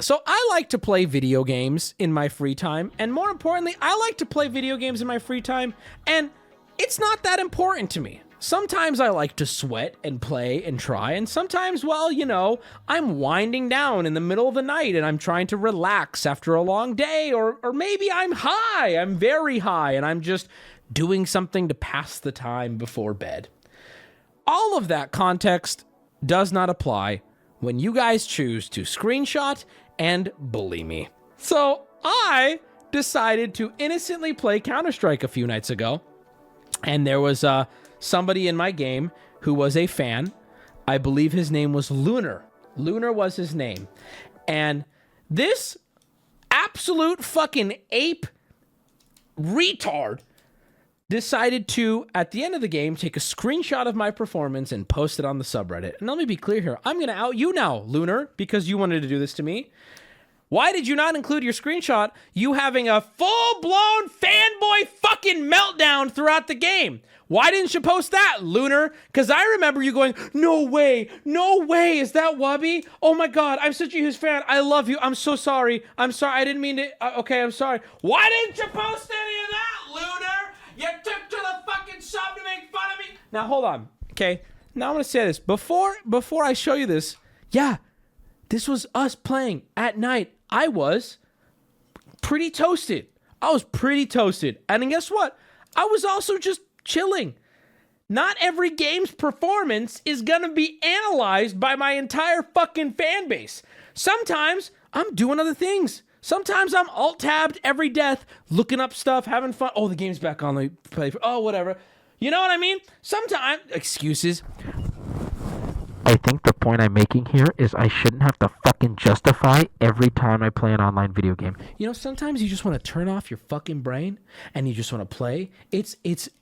So I like to play video games in my free time, and more importantly, I like to play video games in my free time, and it's not that important to me. Sometimes I like to sweat and play and try, and sometimes, well, you know, I'm winding down in the middle of the night and I'm trying to relax after a long day, or maybe I'm high, I'm very high, and I'm just doing something to pass the time before bed. All of that context does not apply when you guys choose to screenshot and bully me. So I decided to innocently play Counter-Strike a few nights ago, and there was somebody in my game who was a fan. I believe his name was Lunar. Lunar was his name. And this absolute fucking ape retard decided to, at the end of the game, take a screenshot of my performance and post it on the subreddit. And let me be clear here. I'm going to out you now, Lunar, because you wanted to do this to me. Why did you not include your screenshot, you having a full-blown fanboy fucking meltdown throughout the game? Why didn't you post that, Lunar? Because I remember you going, no way, is that Wubby? Oh my God, I'm such a huge fan. I love you. I'm so sorry. I'm sorry. I didn't mean to. Okay, I'm sorry. Why didn't you post any of that, Lunar? You took to the fucking sub to make fun of me. Now, hold on. Okay, now I'm going to say this. Before I show you this, yeah, this was us playing at night. I was pretty toasted. And guess what? I was also just chilling. Not every game's performance is going to be analyzed by my entire fucking fan base. Sometimes I'm doing other things. Sometimes I'm alt-tabbed every death, looking up stuff, having fun. Oh, the game's back on. Let me play. Oh, whatever. You know what I mean? Sometimes, excuses. I think the point I'm making here is I shouldn't have to fucking justify every time I play an online video game. You know, sometimes you just want to turn off your fucking brain and you just want to play.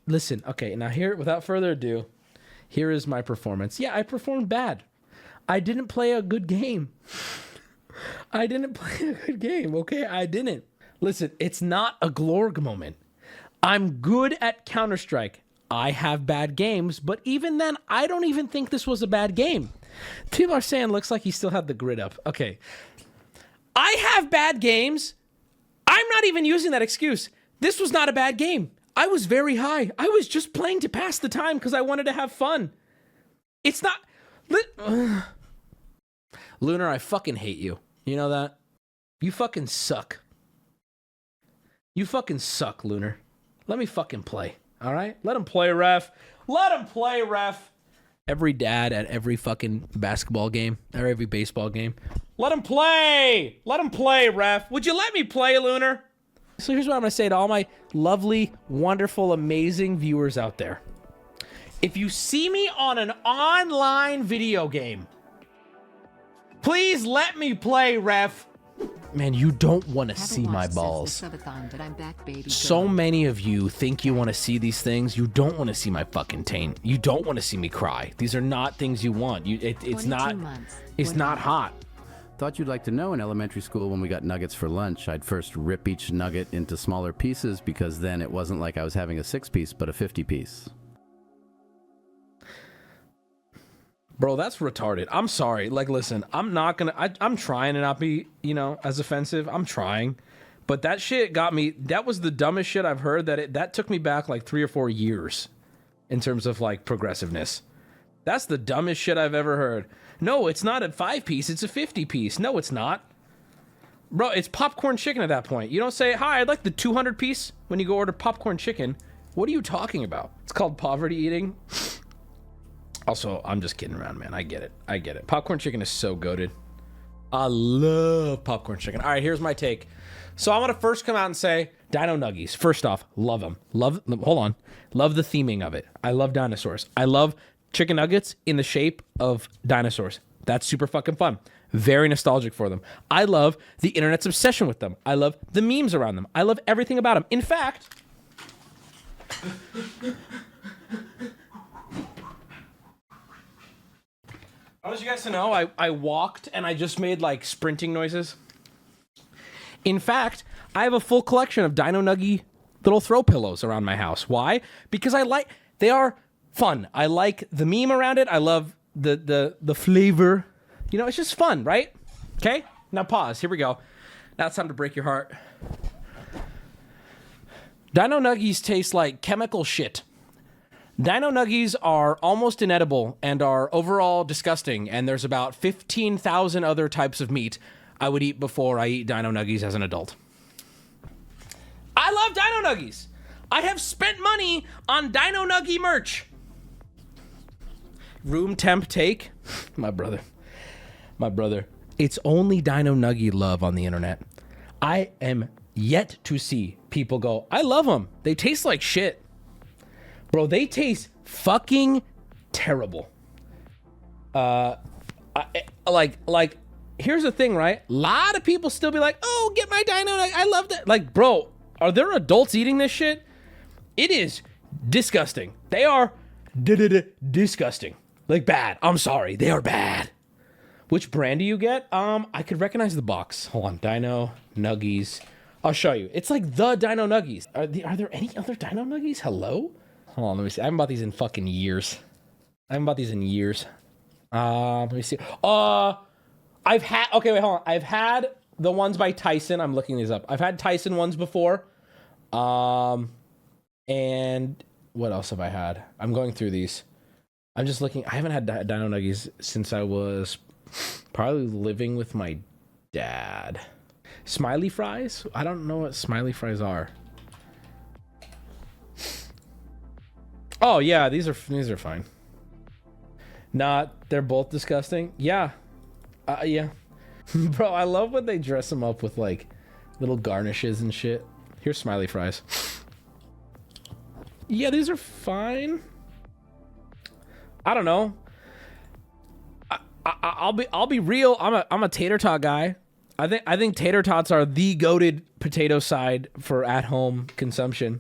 Listen, okay, now here, without further ado, here is my performance. Yeah, I performed bad. I didn't play a good game. Okay? I didn't. Listen, it's not a Glorg moment. I'm good at Counter-Strike. I have bad games, but even then, I don't even think this was a bad game. People are saying looks like he still had the grid up. Okay. I have bad games. I'm not even using that excuse. This was not a bad game. I was very high. I was just playing to pass the time because I wanted to have fun. It's not... Lunar, I fucking hate you. You know that? You fucking suck. You fucking suck, Lunar. Let me fucking play. All right? Let him play, ref. Let him play, ref. Every dad at every fucking basketball game or every baseball game. Let him play. Let him play, ref. Would you let me play, Lunar? So here's what I'm going to say to all my lovely, wonderful, amazing viewers out there. If you see me on an online video game, please let me play, ref. Man, you don't want to see my balls. So many of you think you want to see these things. You don't want to see my fucking taint. You don't want to see me cry. These are not things you want. It's not hot. Thought you'd like to know in elementary school when we got nuggets for lunch, I'd first rip each nugget into smaller pieces because then it wasn't like I was having a 6-piece, but a 50-piece. Bro, that's retarded. I'm sorry. Like, listen, I'm trying to not be, as offensive. I'm trying. But that shit got me. That was the dumbest shit I've heard. That took me back like 3 or 4 years in terms of like progressiveness. That's the dumbest shit I've ever heard. No, it's not a 5-piece. It's a 50-piece. No, it's not. Bro, it's popcorn chicken at that point. You don't say, hi, I'd like the 200-piece when you go order popcorn chicken. What are you talking about? It's called poverty eating. Also, I'm just kidding around, man. I get it. Popcorn chicken is so goated. I love popcorn chicken. All right, here's my take. So I want to first come out and say, Dino Nuggies. First off, love them. Love the theming of it. I love dinosaurs. I love chicken nuggets in the shape of dinosaurs. That's super fucking fun. Very nostalgic for them. I love the internet's obsession with them. I love the memes around them. I love everything about them. In fact... I want you guys to know, I walked and I just made like sprinting noises. In fact, I have a full collection of Dino Nuggie little throw pillows around my house. Why? Because they are fun. I like the meme around it. I love the flavor. It's just fun, right? Okay? Now pause. Here we go. Now it's time to break your heart. Dino Nuggies taste like chemical shit. Dino Nuggies are almost inedible and are overall disgusting, and there's about 15,000 other types of meat I would eat before I eat Dino Nuggies as an adult. I love Dino Nuggies. I have spent money on Dino Nuggie merch. Room temp take. My brother. It's only Dino Nuggie love on the internet. I am yet to see people go, I love them. They taste like shit. Bro, they taste fucking terrible. Here's the thing, right? A lot of people still be like, oh, get my Dino Nuggie. I love that. Like, bro, are there adults eating this shit? It is disgusting. They are disgusting. Like, bad. I'm sorry. They are bad. Which brand do you get? I could recognize the box. Hold on. Dino Nuggies. I'll show you. It's like the Dino Nuggies. Are there any other Dino Nuggies? Hello? Hold on. Let me see. I haven't bought these in fucking years. Let me see. I've had... Okay, wait, hold on. I've had the ones by Tyson. I'm looking these up. I've had Tyson ones before. And what else have I had? I'm going through these. I'm just looking. I haven't had Dino Nuggies since I was probably living with my dad. Smiley fries? I don't know what smiley fries are. Oh yeah, these are fine. They're both disgusting. Yeah. Yeah. Bro, I love when they dress them up with like little garnishes and shit. Here's smiley fries. Yeah, these are fine. I don't know. I'll be real. I'm a tater tot guy. I think tater tots are the goated potato side for at home consumption.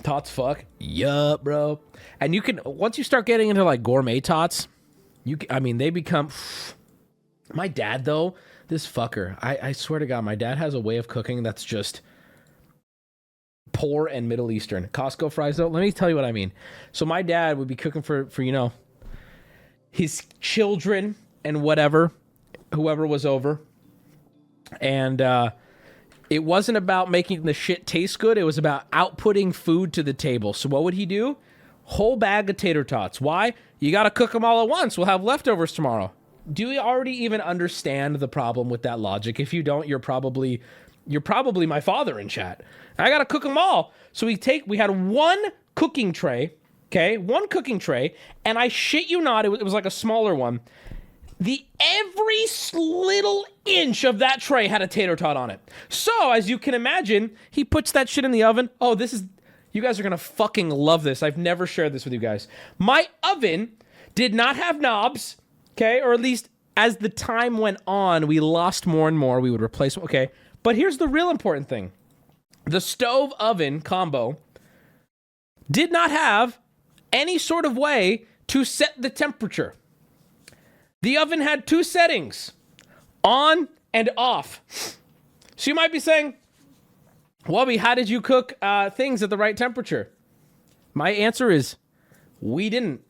Tots fuck. Yup, bro. And you can, once you start getting into like gourmet tots, they become. My dad though, this fucker. I swear to God, my dad has a way of cooking that's just poor and Middle Eastern. Costco fries though. Let me tell you what I mean. So my dad would be cooking for his children and whoever was over. And it wasn't about making the shit taste good. It was about outputting food to the table. So what would he do? Whole bag of tater tots. Why? You got to cook them all at once. We'll have leftovers tomorrow. Do you already even understand the problem with that logic? If you don't, you're probably my father in chat. I got to cook them all. So we had one cooking tray. Okay, one cooking tray, and I shit you not, it was like a smaller one. Every little inch of that tray had a tater tot on it. So, as you can imagine, he puts that shit in the oven. Oh, you guys are gonna fucking love this. I've never shared this with you guys. My oven did not have knobs, okay? Or at least as the time went on, we lost more and more. We would replace, okay? But here's the real important thing. The stove oven combo did not have any sort of way to set the temperature. The oven had two settings, on and off. So you might be saying, Wubby, how did you cook things at the right temperature? My answer is, we didn't.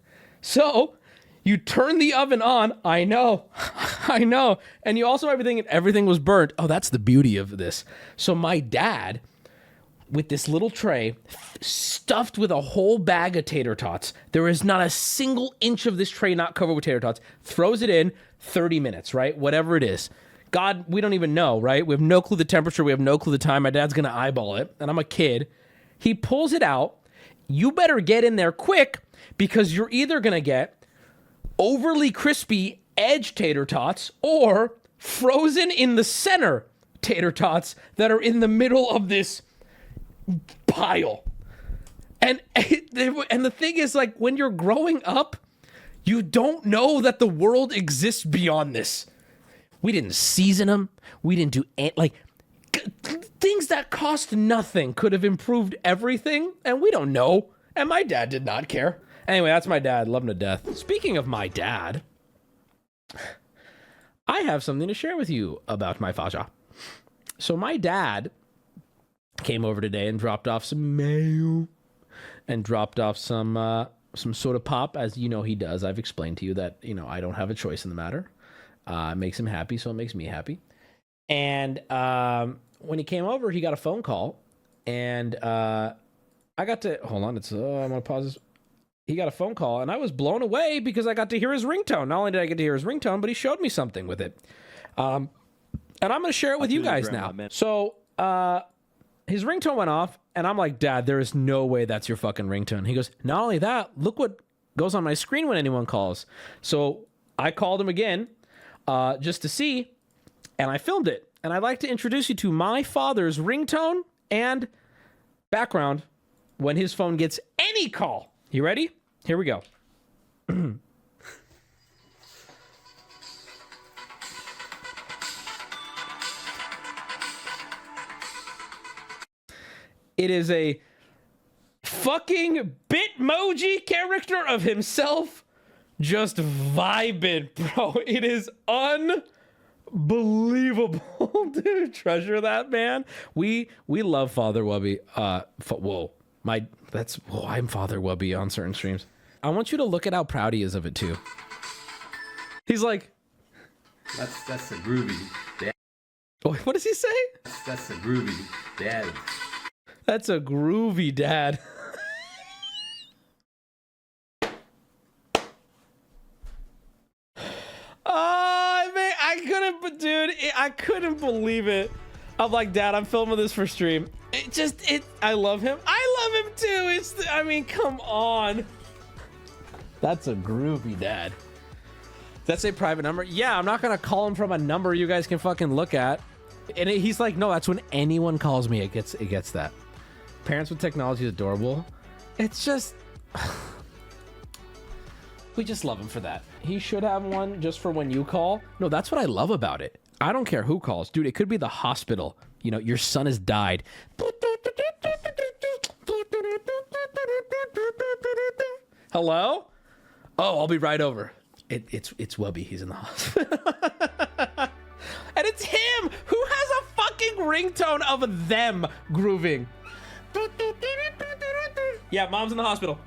So you turn the oven on. I know. And you also might be thinking everything was burnt. Oh, that's the beauty of this. So my dad, with this little tray stuffed with a whole bag of tater tots. There is not a single inch of this tray not covered with tater tots. Throws it in 30 minutes, right? Whatever it is. God, we don't even know, right? We have no clue the temperature. We have no clue the time. My dad's going to eyeball it, and I'm a kid. He pulls it out. You better get in there quick because you're either going to get overly crispy edge tater tots or frozen in the center tater tots that are in the middle of this pile. And the thing is, like, when you're growing up, you don't know that the world exists beyond this. We didn't season them. We didn't do things that cost nothing could have improved everything, and we don't know. And my dad did not care. Anyway, that's my dad. Love him to death. Speaking of my dad, I have something to share with you about my Faja. So my dad came over today and dropped off some mayo and dropped off some soda pop, as you know he does. I've explained to you that, I don't have a choice in the matter. It makes him happy, so it makes me happy. And when he came over, he got a phone call, and I got to hold on. I'm gonna pause this. He got a phone call, and I was blown away because I got to hear his ringtone. Not only did I get to hear his ringtone, but he showed me something with it. And I'm gonna share it with you guys now. So his ringtone went off, and I'm like, Dad, there is no way that's your fucking ringtone. He goes, not only that, look what goes on my screen when anyone calls. So I called him again just to see, and I filmed it. And I'd like to introduce you to my father's ringtone and background when his phone gets any call. You ready? Here we go. It is a fucking Bitmoji character of himself just vibing, bro. It is unbelievable, dude. Treasure that, man. We love Father Wubby. I'm Father Wubby on certain streams. I want you to look at how proud he is of it too. He's like, That's the groovy dad. What does he say? That's the groovy dad. That's a groovy dad. Oh, man, I couldn't believe it. I'm like, Dad, I'm filming this for stream. I love him. I love him too. I mean, come on. That's a groovy dad. That's a private number. Yeah, I'm not gonna call him from a number you guys can fucking look at. And he's like, no, that's when anyone calls me. It gets that. Parents with technology is adorable. It's just, we just love him for that. He should have one just for when you call. No, that's what I love about it. I don't care who calls, dude. It could be the hospital. You know, your son has died. Hello? Oh, I'll be right over. It's Wubby. He's in the hospital. And it's him who has a fucking ringtone of them grooving. Yeah, mom's in the hospital.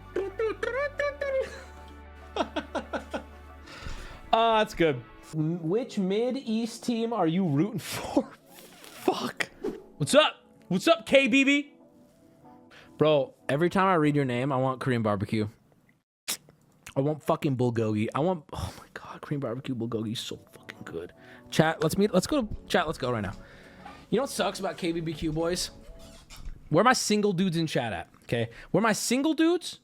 Oh, that's good. Which Mid-East team are you rooting for? Fuck. What's up? What's up, KBB? Bro, every time I read your name, I want Korean barbecue. I want fucking bulgogi. Oh my God, Korean barbecue bulgogi is so fucking good. Chat, let's go to chat. Let's go right now. You know what sucks about KBBQ, boys? Where are my single dudes in chat at? Okay, where are my single dudes?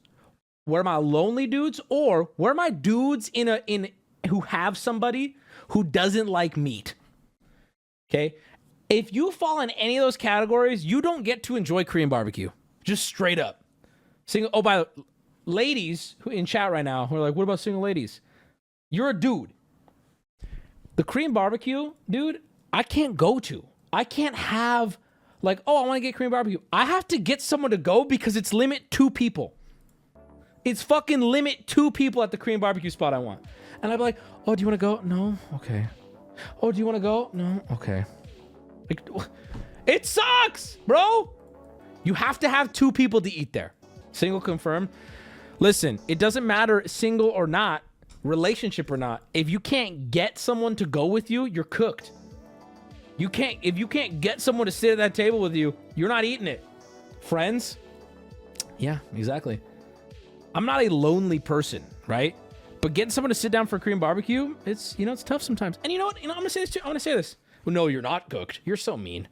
Where are my lonely dudes? Or where are my dudes who have somebody who doesn't like meat? Okay, if you fall in any of those categories, you don't get to enjoy Korean barbecue. Just straight up. Single. Oh, by the way, ladies who in chat right now who are like, what about single ladies? You're a dude. The Korean barbecue, dude, I can't go to. I can't have like, oh, I want to get Korean barbecue. I have to get someone to go because it's limit 2 people. It's fucking limit 2 people at the Korean barbecue spot I want. And I'd be like, oh, do you want to go? No? Okay. Oh, do you want to go? No? Okay. Like, it sucks, bro. You have to have 2 people to eat there. Single confirmed. Listen, it doesn't matter single or not, relationship or not. If you can't get someone to go with you, you're cooked. If you can't get someone to sit at that table with you, you're not eating it. Friends? Yeah, exactly. I'm not a lonely person, right? But getting someone to sit down for Korean barbecue, it's tough sometimes. And you know what? I'm gonna say this too. I'm gonna say this. Well, no, you're not cooked. You're so mean.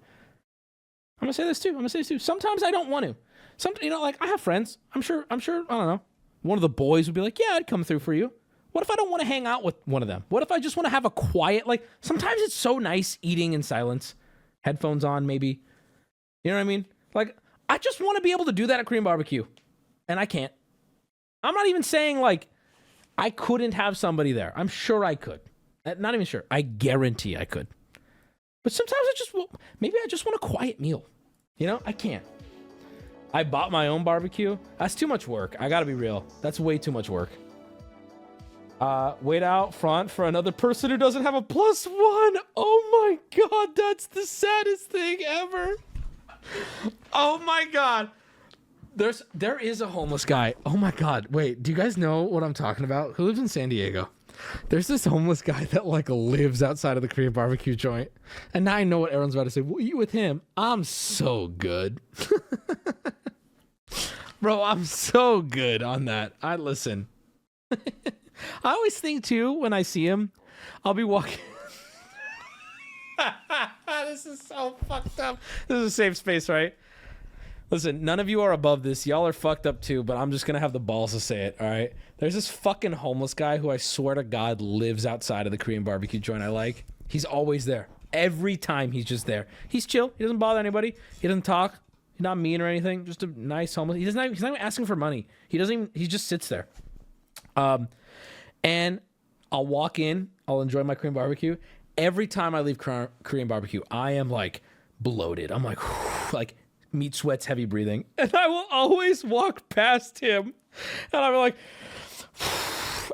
I'm gonna say this too. Sometimes I don't want to. Like I have friends. I'm sure, I don't know. One of the boys would be like, yeah, I'd come through for you. What if I don't want to hang out with one of them? What if I just want to have a quiet, like, sometimes it's so nice eating in silence. Headphones on, maybe. You know what I mean? Like, I just want to be able to do that at Korean barbecue. And I can't. I'm not even saying, like, I couldn't have somebody there. I'm sure I could. Not even sure. I guarantee I could. But sometimes maybe I just want a quiet meal. You know, I can't. I bought my own barbecue. That's too much work. I gotta be real. That's way too much work. Wait out front for another person who doesn't have a +1. Oh my God, that's the saddest thing ever. Oh my God. There is a homeless guy. Oh my God. Wait, do you guys know what I'm talking about? Who lives in San Diego? There's this homeless guy that like lives outside of the Korean barbecue joint. And now I know what everyone's about to say. We'll eat with him. I'm so good. Bro, I'm so good on that. I listen. I always think too, when I see him, I'll be walking. This is so fucked up. This is a safe space, right? Listen, none of you are above this. Y'all are fucked up too, but I'm just going to have the balls to say it, all right? There's this fucking homeless guy who I swear to God lives outside of the Korean barbecue joint I like. He's always there. Every time he's just there. He's chill. He doesn't bother anybody. He doesn't talk. He's not mean or anything. Just a nice homeless. He's not even asking for money. He just sits there. And I'll walk in. I'll enjoy my Korean barbecue. Every time I leave Korean barbecue, I am like bloated. I'm like, like meat sweats, heavy breathing. And I will always walk past him. And I'll be like,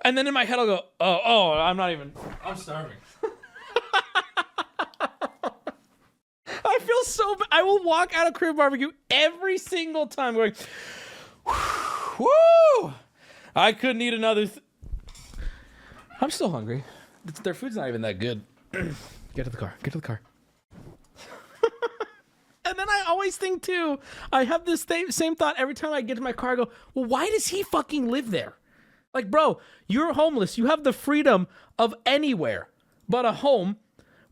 and then in my head I'll go, oh, I'm starving. I feel so bad. I will walk out of Korean barbecue every single time going, whoo, I couldn't eat another. I'm still hungry. Their food's not even that good. Get to the car. Get to the car. And then I always think too, I have this same thought every time I get to my car. I go, well, why does he fucking live there? Like, bro, you're homeless. You have the freedom of anywhere but a home.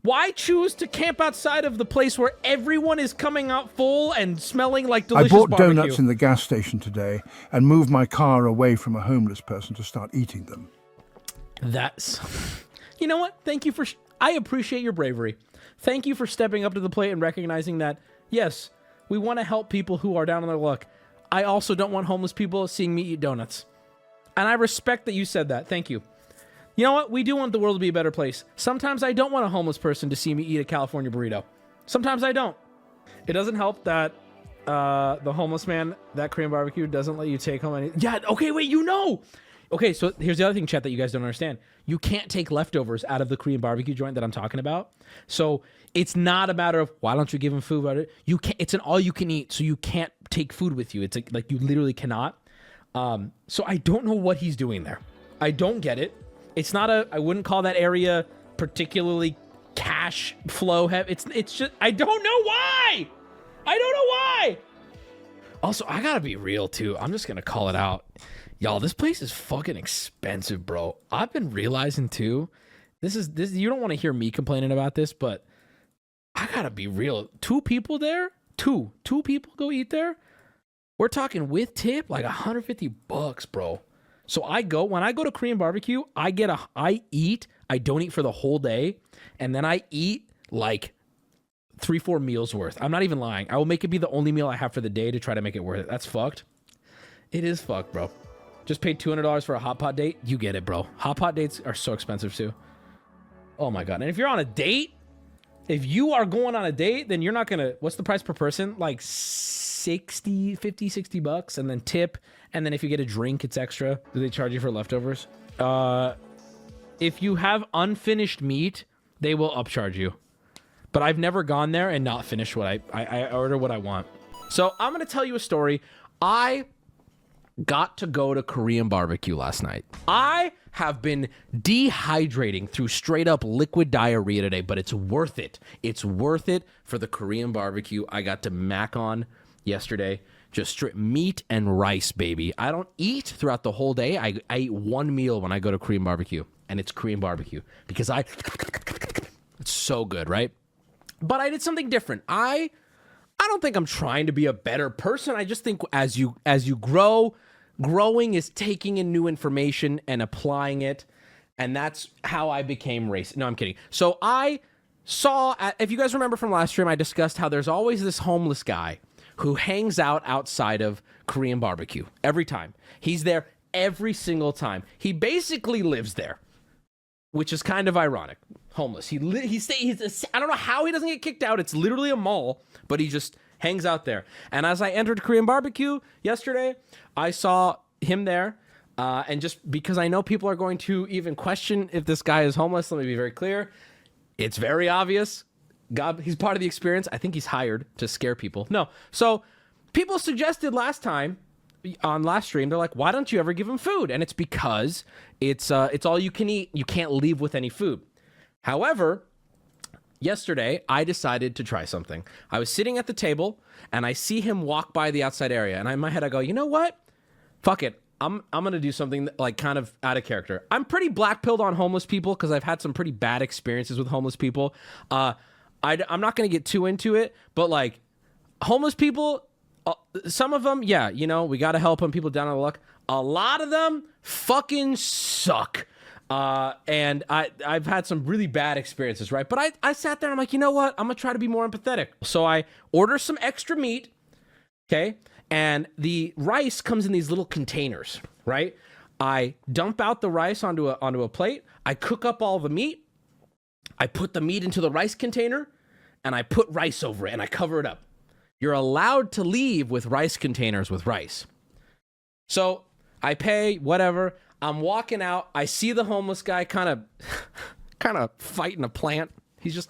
Why choose to camp outside of the place where everyone is coming out full and smelling like delicious barbecue? I bought donuts in the gas station today and moved my car away from a homeless person to start eating them. That's... You know what? Thank you for... I appreciate your bravery. Thank you for stepping up to the plate and recognizing that, yes, we want to help people who are down on their luck. I also don't want homeless people seeing me eat donuts. And I respect that you said that. Thank you. You know what? We do want the world to be a better place. Sometimes I don't want a homeless person to see me eat a California burrito. Sometimes I don't. It doesn't help that the homeless man, that Korean barbecue, doesn't let you take home any... Yeah, okay, wait, you know! Okay, so here's the other thing, chat, that you guys don't understand. You can't take leftovers out of the Korean barbecue joint that I'm talking about. So it's not a matter of, why don't you give him food? You can't, it's an all you can eat, so you can't take food with you. It's like you literally cannot. So I don't know what he's doing there. I don't get it. It's not I wouldn't call that area particularly cash flow heavy. It's just, I don't know why. I don't know why. Also, I gotta be real too. I'm just gonna call it out. Y'all, this place is fucking expensive, bro. I've been realizing too, this you don't want to hear me complaining about this, but I gotta be real. Two people there, two people go eat there. We're talking with tip, like $150, bro. So when I go to Korean barbecue, I don't eat for the whole day, and then I eat like 3-4 meals worth. I'm not even lying. I will make it be the only meal I have for the day to try to make it worth it. That's fucked. It is fucked, bro. Just paid $200 for a hot pot date. You get it, bro. Hot pot dates are so expensive too. Oh my God. And if you're on a date, if you are going on a date, then you're not gonna, what's the price per person? Like $60 and then tip. And then if you get a drink, it's extra. Do they charge you for leftovers? If you have unfinished meat, they will upcharge you. But I've never gone there and not finished what I order what I want. So I'm going to tell you a story. I got to go to Korean barbecue last night. I have been dehydrating through straight up liquid diarrhea today, but it's worth it. It's worth it for the Korean barbecue I got to mac on yesterday. Just straight meat and rice, baby. I don't eat throughout the whole day. I eat one meal when I go to Korean barbecue, and it's Korean barbecue because it's so good, right? But I did something different. I don't think I'm trying to be a better person. I just think as you grow, growing is taking in new information and applying it, and that's how I became racist. No, I'm kidding. So I saw, if you guys remember from last stream, I discussed how there's always this homeless guy who hangs out outside of Korean barbecue every time. He's there every single time. He basically lives there, which is kind of ironic. Homeless. He's I don't know how he doesn't get kicked out. It's literally a mall, but he just hangs out there. And as I entered Korean barbecue yesterday, I saw him there. And just because I know people are going to even question if this guy is homeless, let me be very clear. It's very obvious. God, he's part of the experience. I think he's hired to scare people. No. So people suggested last time on last stream, they're like, why don't you ever give him food? And it's because it's all you can eat. You can't leave with any food. However, yesterday, I decided to try something. I was sitting at the table, and I see him walk by the outside area. And in my head, I go, you know what? Fuck it. I'm going to do something that, like, kind of out of character. I'm pretty black-pilled on homeless people because I've had some pretty bad experiences with homeless people. I'm not going to get too into it, but, like, homeless people, some of them, yeah, you know, we got to help them, people down on the luck. A lot of them fucking suck. And I've had some really bad experiences, right? But I sat there and I'm like, you know what? I'm going to try to be more empathetic. So I order some extra meat, okay? And the rice comes in these little containers, right? I dump out the rice onto a plate. I cook up all the meat. I put the meat into the rice container, and I put rice over it, and I cover it up. You're allowed to leave with rice containers with rice. So I pay, whatever. I'm walking out. I see the homeless guy kind of fighting a plant. He's just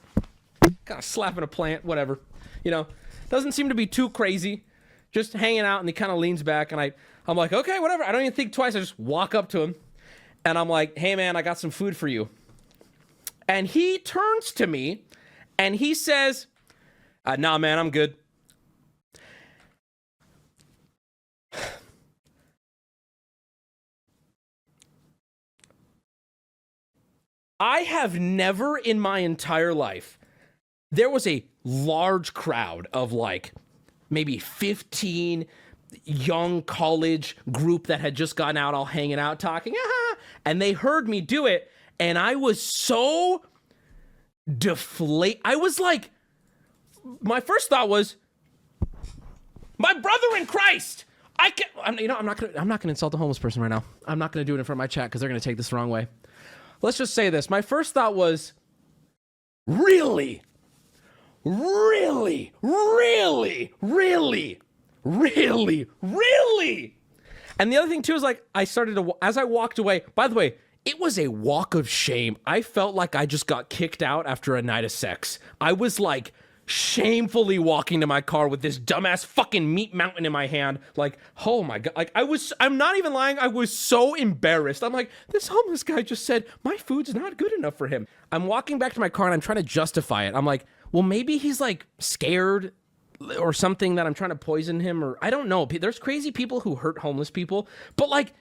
kind of slapping a plant, whatever. You know, doesn't seem to be too crazy. Just hanging out, and he kind of leans back, and I'm like, okay, whatever. I don't even think twice. I just walk up to him, and I'm like, hey, man, I got some food for you. And he turns to me, and he says, nah, man, I'm good. I have never in my entire life, there was a large crowd of like maybe 15 young college group that had just gotten out all hanging out talking, and they heard me do it, and I was so deflated. I was like, my first thought was, my brother in Christ, I'm not gonna insult a homeless person right now. I'm not gonna do it in front of my chat because they're gonna take this the wrong way. Let's just say this. My first thought was, really? Really? Really? Really? Really? Really? And the other thing too is like, as I walked away, by the way, it was a walk of shame. I felt like I just got kicked out after a night of sex. I was like shamefully walking to my car with this dumbass fucking meat mountain in my hand. Like, oh my God. Like I'm not even lying. I was so embarrassed. I'm like, this homeless guy just said my food's not good enough for him. I'm walking back to my car and I'm trying to justify it. I'm like, well, maybe he's like scared or something that I'm trying to poison him, or I don't know. There's crazy people who hurt homeless people, but like,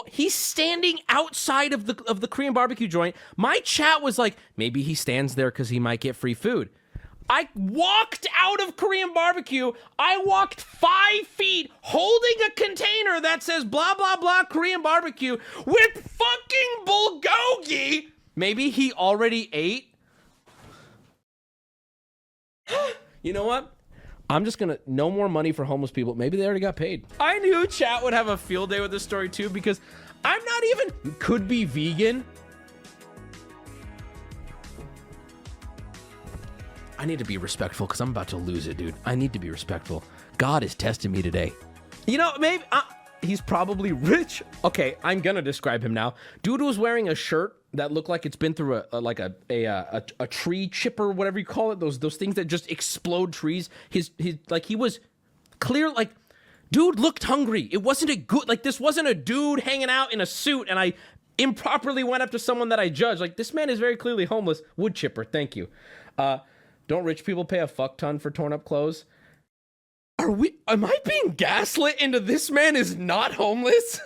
he's standing outside of the Korean barbecue joint. My chat was like, maybe he stands there because he might get free food. I walked out of Korean barbecue. I walked 5 feet holding a container that says blah, blah, blah Korean barbecue with fucking bulgogi. Maybe he already ate. You know what? I'm just gonna, no more money for homeless people. Maybe they already got paid. I knew chat would have a field day with this story too, because I'm not even, could be vegan. I need to be respectful because I'm about to lose it, dude. I need to be respectful. God is testing me today. You know, maybe, he's probably rich. Okay, I'm gonna describe him now. Dude was wearing a shirt that looked like it's been through a tree chipper, whatever you call it. Those things that just explode trees. He was clear, like, dude looked hungry. It wasn't a good, like, this wasn't a dude hanging out in a suit and I improperly went up to someone that I judged. Like, this man is very clearly homeless. Wood chipper, thank you. Don't rich people pay a fuck ton for torn up clothes? Am I being gaslit into this man is not homeless?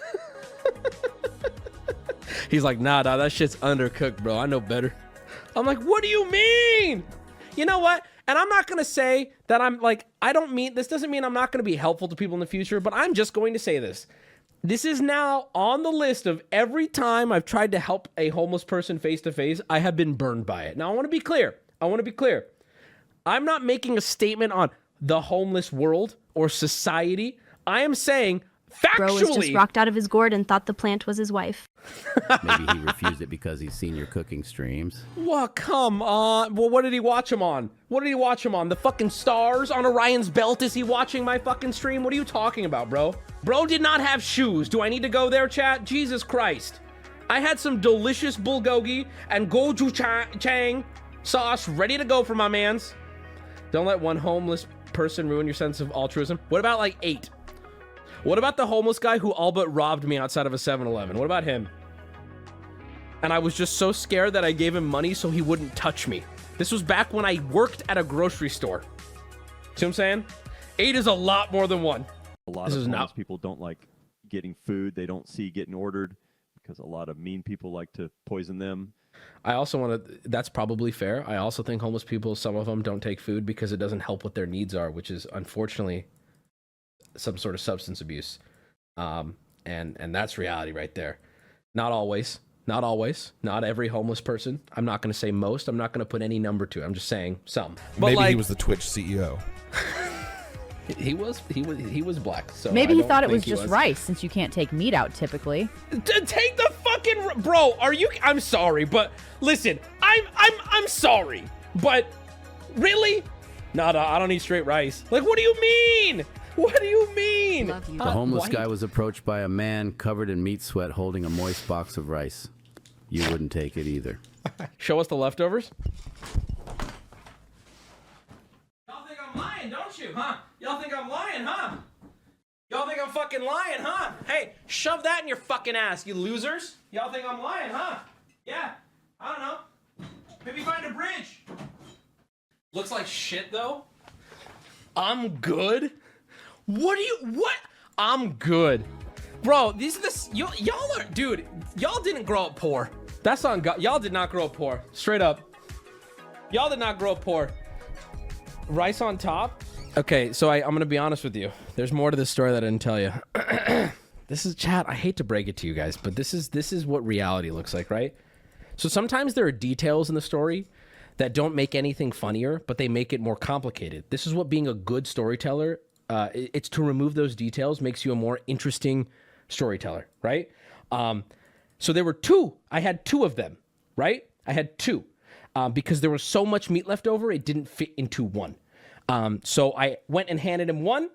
He's like, nah, that shit's undercooked, bro. I know better. I'm like, what do you mean? You know what? And I'm not going to say that I'm like, this doesn't mean I'm not going to be helpful to people in the future, but I'm just going to say this. This is now on the list of every time I've tried to help a homeless person face to face, I have been burned by it. Now, I want to be clear. I'm not making a statement on the homeless world or society. I am saying factually. Bro was just rocked out of his gourd and thought the plant was his wife. Maybe he refused it because he's seen your cooking streams. Well, come on. Well, what did he watch him on? The fucking stars on Orion's belt? Is he watching my fucking stream? What are you talking about, bro? Bro did not have shoes. Do I need to go there, chat? Jesus Christ. I had some delicious bulgogi and gochujang sauce ready to go for my mans. Don't let one homeless person ruin your sense of altruism. What about like 8? What about the homeless guy who all but robbed me outside of a 7-Eleven? What about him? And I was just so scared that I gave him money so he wouldn't touch me. This was back when I worked at a grocery store. See what I'm saying? 8 is a lot more than 1. A lot of homeless people don't like getting food. They don't see getting ordered because a lot of mean people like to poison them. I also want to, that's probably fair. I also think homeless people, some of them don't take food because it doesn't help what their needs are, which is unfortunately some sort of substance abuse. And that's reality right there. Not always. Not always. Not every homeless person. I'm not going to say most. I'm not going to put any number to it. I'm just saying some. But maybe like, he was the Twitch CEO. He was black. So maybe he thought it was just rice, since you can't take meat out typically. Take the fucking bro. Are you? I'm sorry, but listen. I'm sorry, but really? No, I don't eat straight rice. Like, what do you mean? What do you mean? The homeless guy was approached by a man covered in meat sweat holding a moist box of rice. You wouldn't take it either. Show us the leftovers. Y'all think I'm lying, don't you, huh? Y'all think I'm lying, huh? Y'all think I'm fucking lying, huh? Hey, shove that in your fucking ass, you losers. Y'all think I'm lying, huh? Yeah, I don't know. Maybe find a bridge. Looks like shit, though. I'm good. What? I'm good. Bro, y'all are, dude, y'all didn't grow up poor. That's on God. Y'all did not grow up poor. Straight up. Y'all did not grow up poor. Rice on top. Okay, so I'm going to be honest with you. There's more to this story that I didn't tell you. This is, chat, I hate to break it to you guys, but this is what reality looks like, right? So sometimes there are details in the story that don't make anything funnier, but they make it more complicated. This is what being a good storyteller, it's to remove those details makes you a more interesting storyteller, right? So there were 2. I had 2 of them, right? I had 2 because there was so much meat left over, it didn't fit into 1. So I went and handed him 1,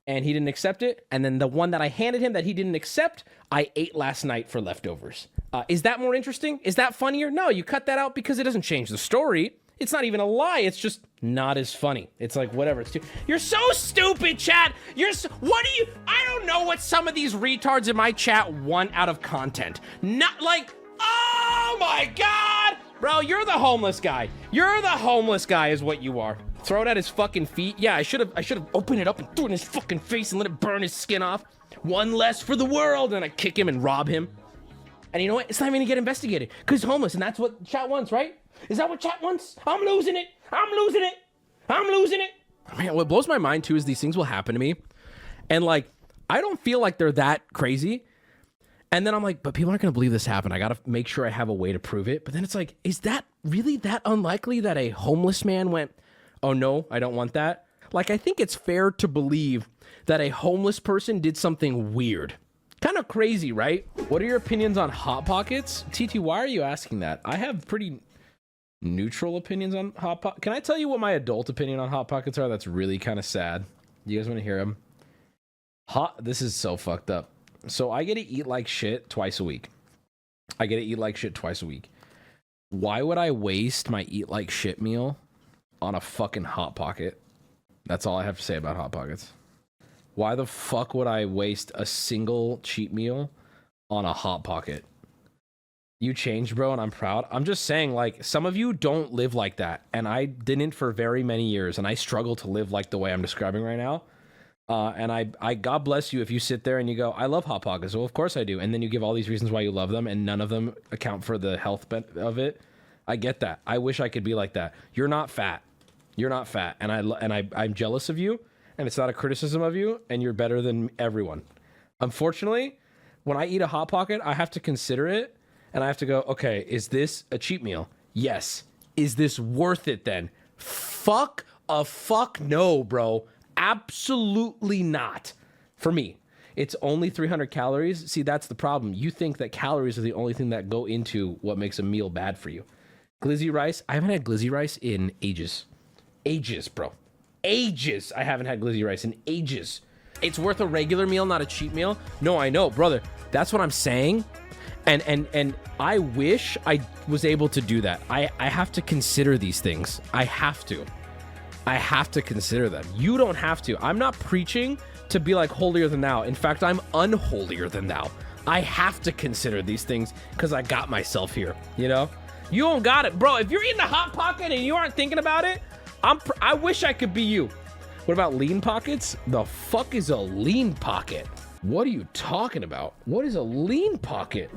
and he didn't accept it. And then the one that I handed him that he didn't accept, I ate last night for leftovers. Is that more interesting? Is that funnier? No, you cut that out because it doesn't change the story. It's not even a lie. It's just not as funny. It's like, whatever. You're so stupid, chat. I don't know what some of these retards in my chat want out of content. Not like, oh my God. Bro, you're the homeless guy. You're the homeless guy is what you are. Throw it at his fucking feet. Yeah, I should have opened it up and threw it in his fucking face and let it burn his skin off. 1 less for the world. And I kick him and rob him. And you know what? It's not even gonna get investigated because he's homeless, and that's what chat wants, right? Is that what chat wants? I'm losing it. I'm losing it. I'm losing it. Man, what blows my mind too is these things will happen to me, and like I don't feel like they're that crazy. And then I'm like, but people aren't gonna believe this happened. I gotta make sure I have a way to prove it. But then it's like, is that really that unlikely that a homeless man went, oh no, I don't want that? Like, I think it's fair to believe that a homeless person did something weird. Kind of crazy, right? What are your opinions on Hot Pockets? TT, why are you asking that? I have pretty neutral opinions on Hot Pockets. Can I tell you what my adult opinion on Hot Pockets are? That's really kind of sad. You guys want to hear them? This is so fucked up. So I get to eat like shit twice a week. Why would I waste my eat like shit meal on a fucking Hot Pocket? That's all I have to say about Hot Pockets. Why the fuck would I waste a single cheat meal on a Hot Pocket? You changed, bro, and I'm proud. I'm just saying, like, some of you don't live like that, and I didn't for very many years, and I struggle to live like the way I'm describing right now. And I God bless you if you sit there and you go, I love Hot Pockets. Well, of course I do. And then you give all these reasons why you love them, and none of them account for the health of it. I get that. I wish I could be like that. You're not fat. You're not fat, and I'm jealous of you. And it's not a criticism of you, and you're better than everyone. Unfortunately, when I eat a Hot Pocket, I have to consider it, and I have to go, okay, is this a cheat meal? Yes. Is this worth it then? Fuck no, bro. Absolutely not. For me, it's only 300 calories. See, that's the problem. You think that calories are the only thing that go into what makes a meal bad for you. Glizzy rice, I haven't had glizzy rice in ages. Ages, bro. Ages. I haven't had glizzy rice in ages. It's worth a regular meal, not a cheat meal. No, I know, brother. That's what I'm saying. And I wish I was able to do that. I have to consider these things. I have to. I have to consider them. You don't have to. I'm not preaching to be like holier than thou. In fact, I'm unholier than thou. I have to consider these things because I got myself here, you know? You don't got it. Bro, if you're eating a Hot Pocket and you aren't thinking about it, I wish I could be you. What about lean pockets? The fuck is a lean pocket? What are you talking about? What is a lean pocket?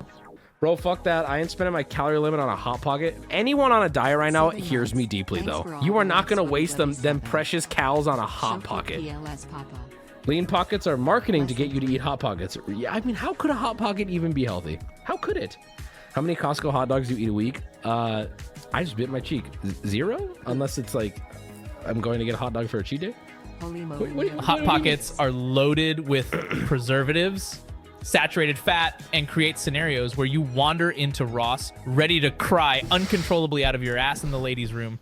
Bro, fuck that. I ain't spending my calorie limit on a Hot Pocket. Anyone on a diet right now hears me deeply, though. You are not going to waste them precious calories on a Hot Pocket. Lean Pockets are marketing to get you to eat Hot Pockets. Yeah, I mean, how could a Hot Pocket even be healthy? How could it? How many Costco hot dogs do you eat a week? I just bit my cheek. 0? Unless it's like, I'm going to get a hot dog for a cheat day? Hot Pockets are loaded with preservatives, saturated fat, and create scenarios where you wander into Ross ready to cry uncontrollably out of your ass in the ladies' room.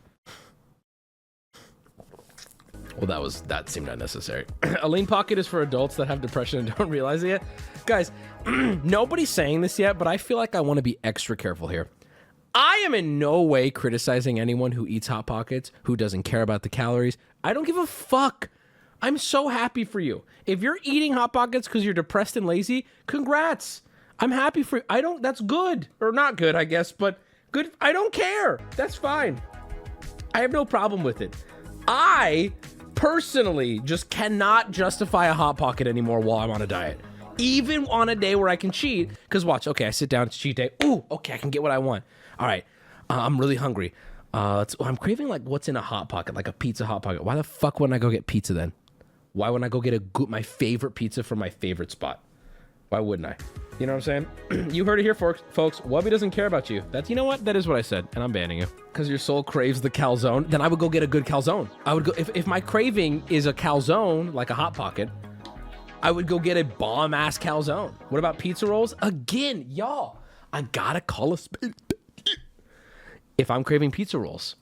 Well, that seemed unnecessary. A lean pocket is for adults that have depression and don't realize it yet. Guys, nobody's saying this yet, but I feel like I want to be extra careful here. I am in no way criticizing anyone who eats Hot Pockets, who doesn't care about the calories. I don't give a fuck. I'm so happy for you. If you're eating Hot Pockets because you're depressed and lazy, congrats. I'm happy for you. That's good. Or not good, I guess, but good. I don't care. That's fine. I have no problem with it. I personally just cannot justify a Hot Pocket anymore while I'm on a diet. Even on a day where I can cheat. Because watch, okay, I sit down, it's cheat day. Ooh, okay, I can get what I want. All right, I'm really hungry. I'm craving like what's in a Hot Pocket, like a pizza Hot Pocket. Why the fuck wouldn't I go get pizza then? Why wouldn't I go get my favorite pizza from my favorite spot? Why wouldn't I? You know what I'm saying? You heard it here, folks. Wubby doesn't care about you. You know what? That is what I said, and I'm banning you. Because your soul craves the calzone, then I would go get a good calzone. I would go, if my craving is a calzone, like a Hot Pocket, I would go get a bomb-ass calzone. What about pizza rolls? Again, y'all, I gotta call a spade. If I'm craving pizza rolls,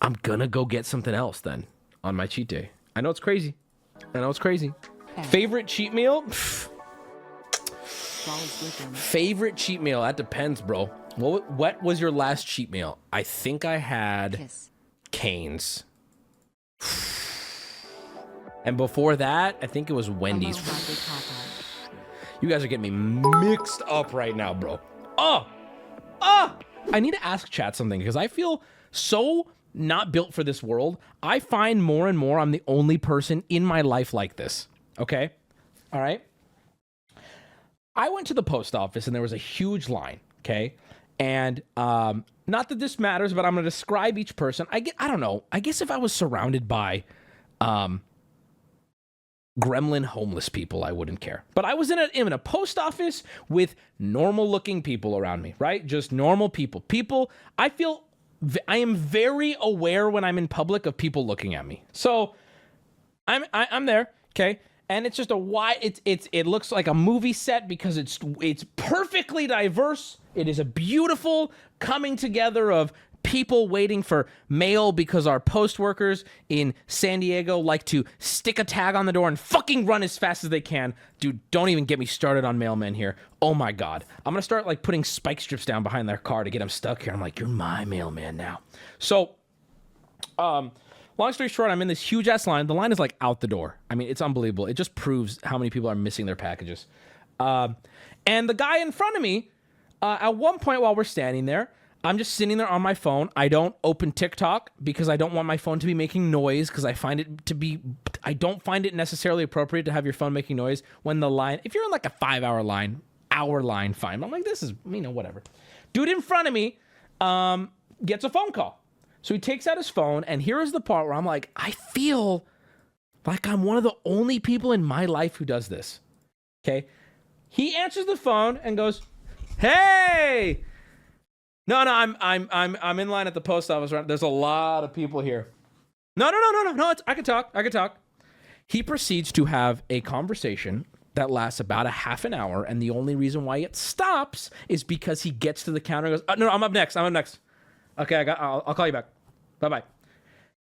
I'm gonna go get something else then on my cheat day. I know it's crazy. Favorite cheat meal? Favorite cheat meal? That depends, bro. What was your last cheat meal? I think I had Cane's. And before that, I think it was Wendy's. You guys are getting me mixed up right now, bro. I need to ask chat something because I feel so not built for this world. I find more and more I'm the only person in my life like this. Okay? All right? I went to the post office and there was a huge line. Okay? And not that this matters, but I'm going to describe each person. I don't know. I guess if I was surrounded by gremlin homeless people, I wouldn't care. But I was in a post office with normal looking people around me, right? Just normal people. I am very aware when I'm in public of people looking at me. So I'm there, okay? And it's just it looks like a movie set because it's perfectly diverse. It is a beautiful coming together of people waiting for mail because our post workers in San Diego like to stick a tag on the door and fucking run as fast as they can. Dude, don't even get me started on mailmen here. Oh my God. I'm gonna start like putting spike strips down behind their car to get them stuck here. I'm like, you're my mailman now. So, long story short, I'm in this huge ass line. The line is like out the door. I mean, it's unbelievable. It just proves how many people are missing their packages. And the guy in front of me, at one point while we're standing there, I'm just sitting there on my phone. I don't open TikTok because I don't want my phone to be making noise because I don't find it necessarily appropriate to have your phone making noise when the line, if you're in like a 5-hour line, fine. I'm like, this is, whatever. Dude in front of me gets a phone call. So he takes out his phone, and here is the part where I'm like, I feel like I'm one of the only people in my life who does this. Okay? He answers the phone and goes, "Hey!" No, I'm in line at the post office. Right? There's a lot of people here. No. I can talk. He proceeds to have a conversation that lasts about a half an hour, and the only reason why it stops is because he gets to the counter and goes, "No, I'm up next. Okay, I'll call you back. Bye-bye."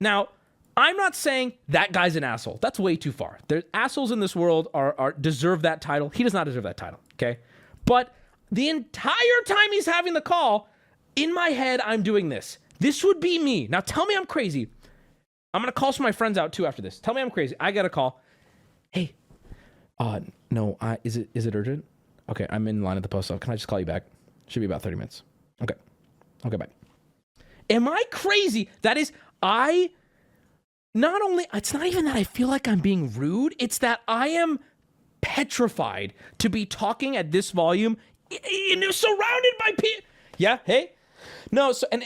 Now, I'm not saying that guy's an asshole. That's way too far. There's assholes in this world are deserve that title. He does not deserve that title, okay? But the entire time he's having the call, in my head, I'm doing this. This would be me. Now, tell me I'm crazy. I'm gonna call some of my friends out too after this. Tell me I'm crazy. I got a call. Hey, no, is it urgent? Okay, I'm in line at the post office. Can I just call you back? Should be about 30 minutes. Okay, bye. Am I crazy? That is, not only, it's not even that I feel like I'm being rude. It's that I am petrified to be talking at this volume and surrounded by people. Yeah, hey? No, so, and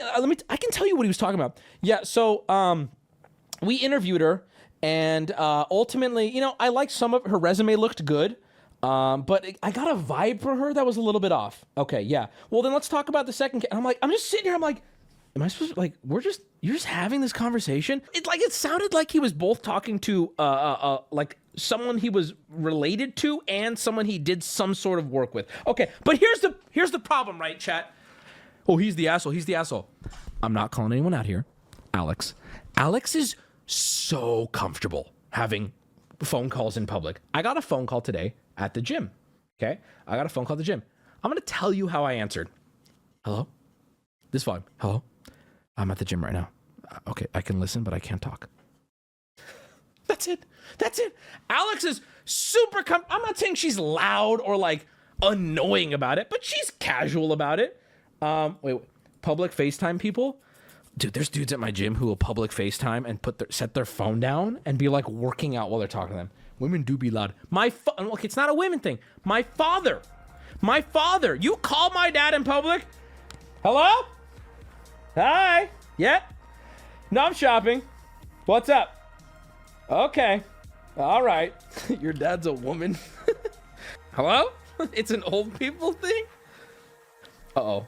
I can tell you what he was talking about. Yeah, so, we interviewed her, and ultimately, you know, I liked some of her resume looked good, but I got a vibe from her that was a little bit off. Okay, yeah. Well, then let's talk about the second. And I'm just sitting here. I'm like, am I supposed to, like, you're just having this conversation? It sounded like he was both talking to like someone he was related to and someone he did some sort of work with. Okay, but here's the problem, right, chat? Oh, he's the asshole. I'm not calling anyone out here. Alex is so comfortable having phone calls in public. I got a phone call today at the gym. Okay? I got a phone call at the gym. I'm going to tell you how I answered. Hello? This volume. Hello? I'm at the gym right now. Okay, I can listen, but I can't talk. That's it. Alex is super I'm not saying she's loud or like annoying about it, but she's casual about it. Wait, public FaceTime people? Dude, there's dudes at my gym who will public FaceTime and set their phone down and be like working out while they're talking to them. Women do be loud. Look, it's not a women thing. My father, you call my dad in public? Hello? Hi? Yeah? No, I'm shopping. What's up? Okay. All right. Your dad's a woman. Hello? It's an old people thing? Uh-oh.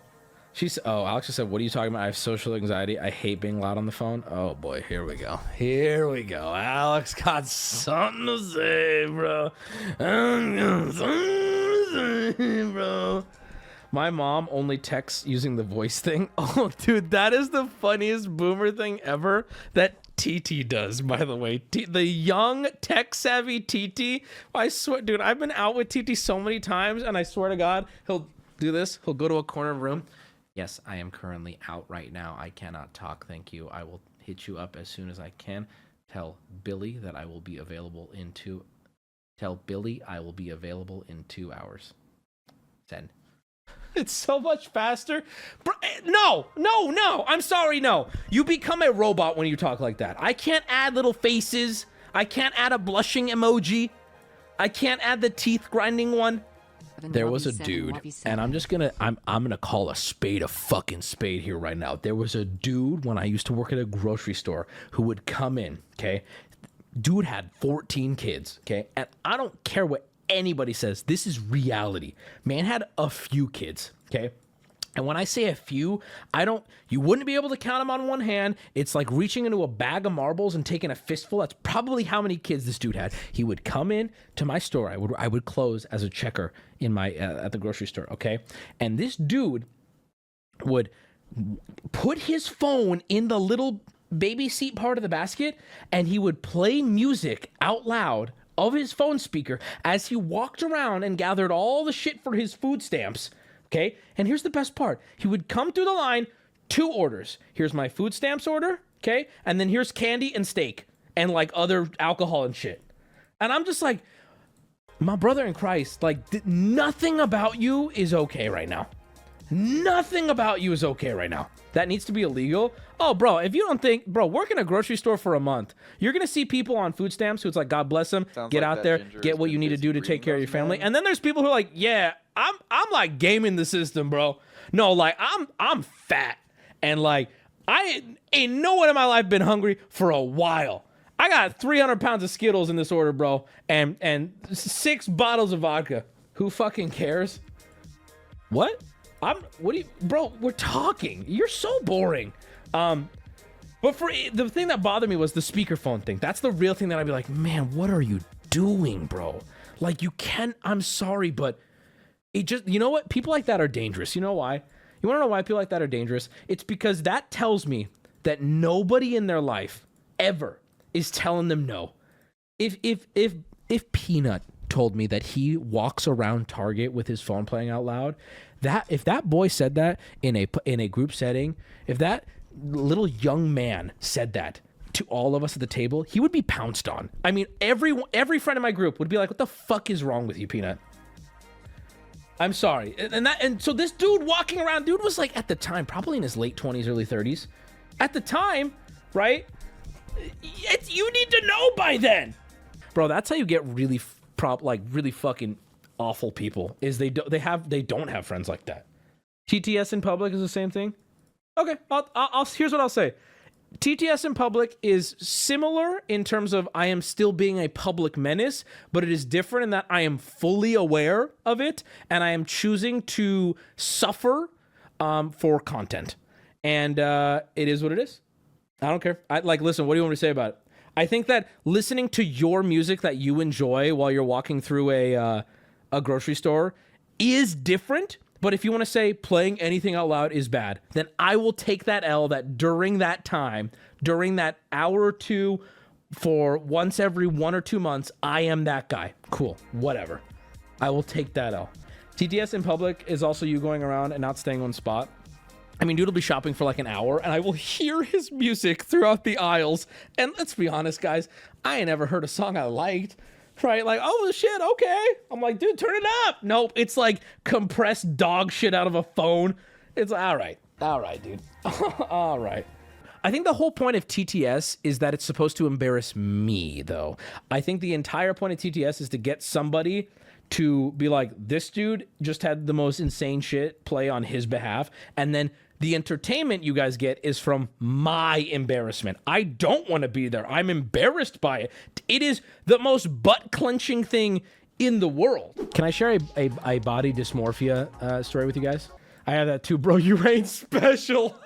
Alex just said, what are you talking about? I have social anxiety. I hate being loud on the phone. Oh, boy. Here we go. Alex got something to say, bro. My mom only texts using the voice thing. Oh, dude, that is the funniest boomer thing ever that TT does, by the way. The young, tech-savvy TT. I swear, dude, I've been out with TT so many times, and I swear to God, he'll do this. He'll go to a corner of the room. Yes, I am currently out right now. I cannot talk, thank you. I will hit you up as soon as I can. Tell Billy I will be available in 2 hours. Send. It's so much faster. No. I'm sorry, no. You become a robot when you talk like that. I can't add little faces. I can't add a blushing emoji. I can't add the teeth grinding one. There was a dude, and I'm gonna call a spade a fucking spade here right now. There was a dude when I used to work at a grocery store who would come in, okay? Dude had 14 kids, okay? And I don't care what anybody says. This is reality. Man had a few kids, okay? And when I say a few, you wouldn't be able to count them on one hand. It's like reaching into a bag of marbles and taking a fistful. That's probably how many kids this dude had. He would come in to my store. I would close as a checker in my at the grocery store, okay? And this dude would put his phone in the little baby seat part of the basket, and he would play music out loud of his phone speaker as he walked around and gathered all the shit for his food stamps. Okay, and here's the best part. He would come through the line, 2 orders. Here's my food stamps order, okay? And then here's candy and steak and like other alcohol and shit. And I'm just like, my brother in Christ, like nothing about you is okay right now. Nothing about you is okay right now. That needs to be illegal. Oh, bro, if you don't think, work in a grocery store for a month, you're going to see people on food stamps who it's like, God bless them, get out there, get what you need to do to take care of your family. And then there's people who are like, yeah, I'm like gaming the system, bro. No, like I'm fat. And like, I ain't no one in my life been hungry for a while. I got 300 pounds of Skittles in this order, bro. And 6 bottles of vodka. Who fucking cares? What? Bro, we're talking. You're so boring. But for the thing that bothered me was the speakerphone thing. That's the real thing that I'd be like, man, what are you doing, bro? Like I'm sorry, but it just, you know what? People like that are dangerous. You know why? You want to know why people like that are dangerous? It's because that tells me that nobody in their life ever is telling them no. If Peanut told me that he walks around Target with his phone playing out loud, if that boy said that in a group setting, if that little young man said that, to all of us at the table, he would be pounced on. I mean, every friend in my group would be like, what the fuck is wrong with you, Peanut? I'm sorry. And so this dude walking around, dude was like, at the time, probably in his late 20s, early 30s. At the time, right? You need to know by then. Bro, that's how you get really really fucking awful people, is they don't have friends like that. TTS in public is the same thing. Okay, here's what I'll say. TTS in public is similar in terms of I am still being a public menace, but it is different in that I am fully aware of it and I am choosing to suffer for content. And it is what it is. I don't care. Listen, what do you want me to say about it? I think that listening to your music that you enjoy while you're walking through a grocery store is different. But if you want to say playing anything out loud is bad, then I will take that L that during that time, during that hour or two, for once every 1 or 2 months, I am that guy. Cool. Whatever. I will take that L. TTS in public is also you going around and not staying on spot. I mean, dude will be shopping for like an hour and I will hear his music throughout the aisles. And let's be honest, guys, I ain't ever heard a song I liked. Right? Like, oh shit, okay. I'm like, dude, turn it up. Nope, it's like compressed dog shit out of a phone. It's all right, dude. All right. I think the whole point of TTS is that it's supposed to embarrass me, though. I think the entire point of TTS is to get somebody to be like, this dude just had the most insane shit play on his behalf, and then the entertainment you guys get is from my embarrassment. I don't want to be there. I'm embarrassed by it. It is the most butt-clenching thing in the world. Can I share a body dysmorphia story with you guys? I have that too, bro. You ain't special.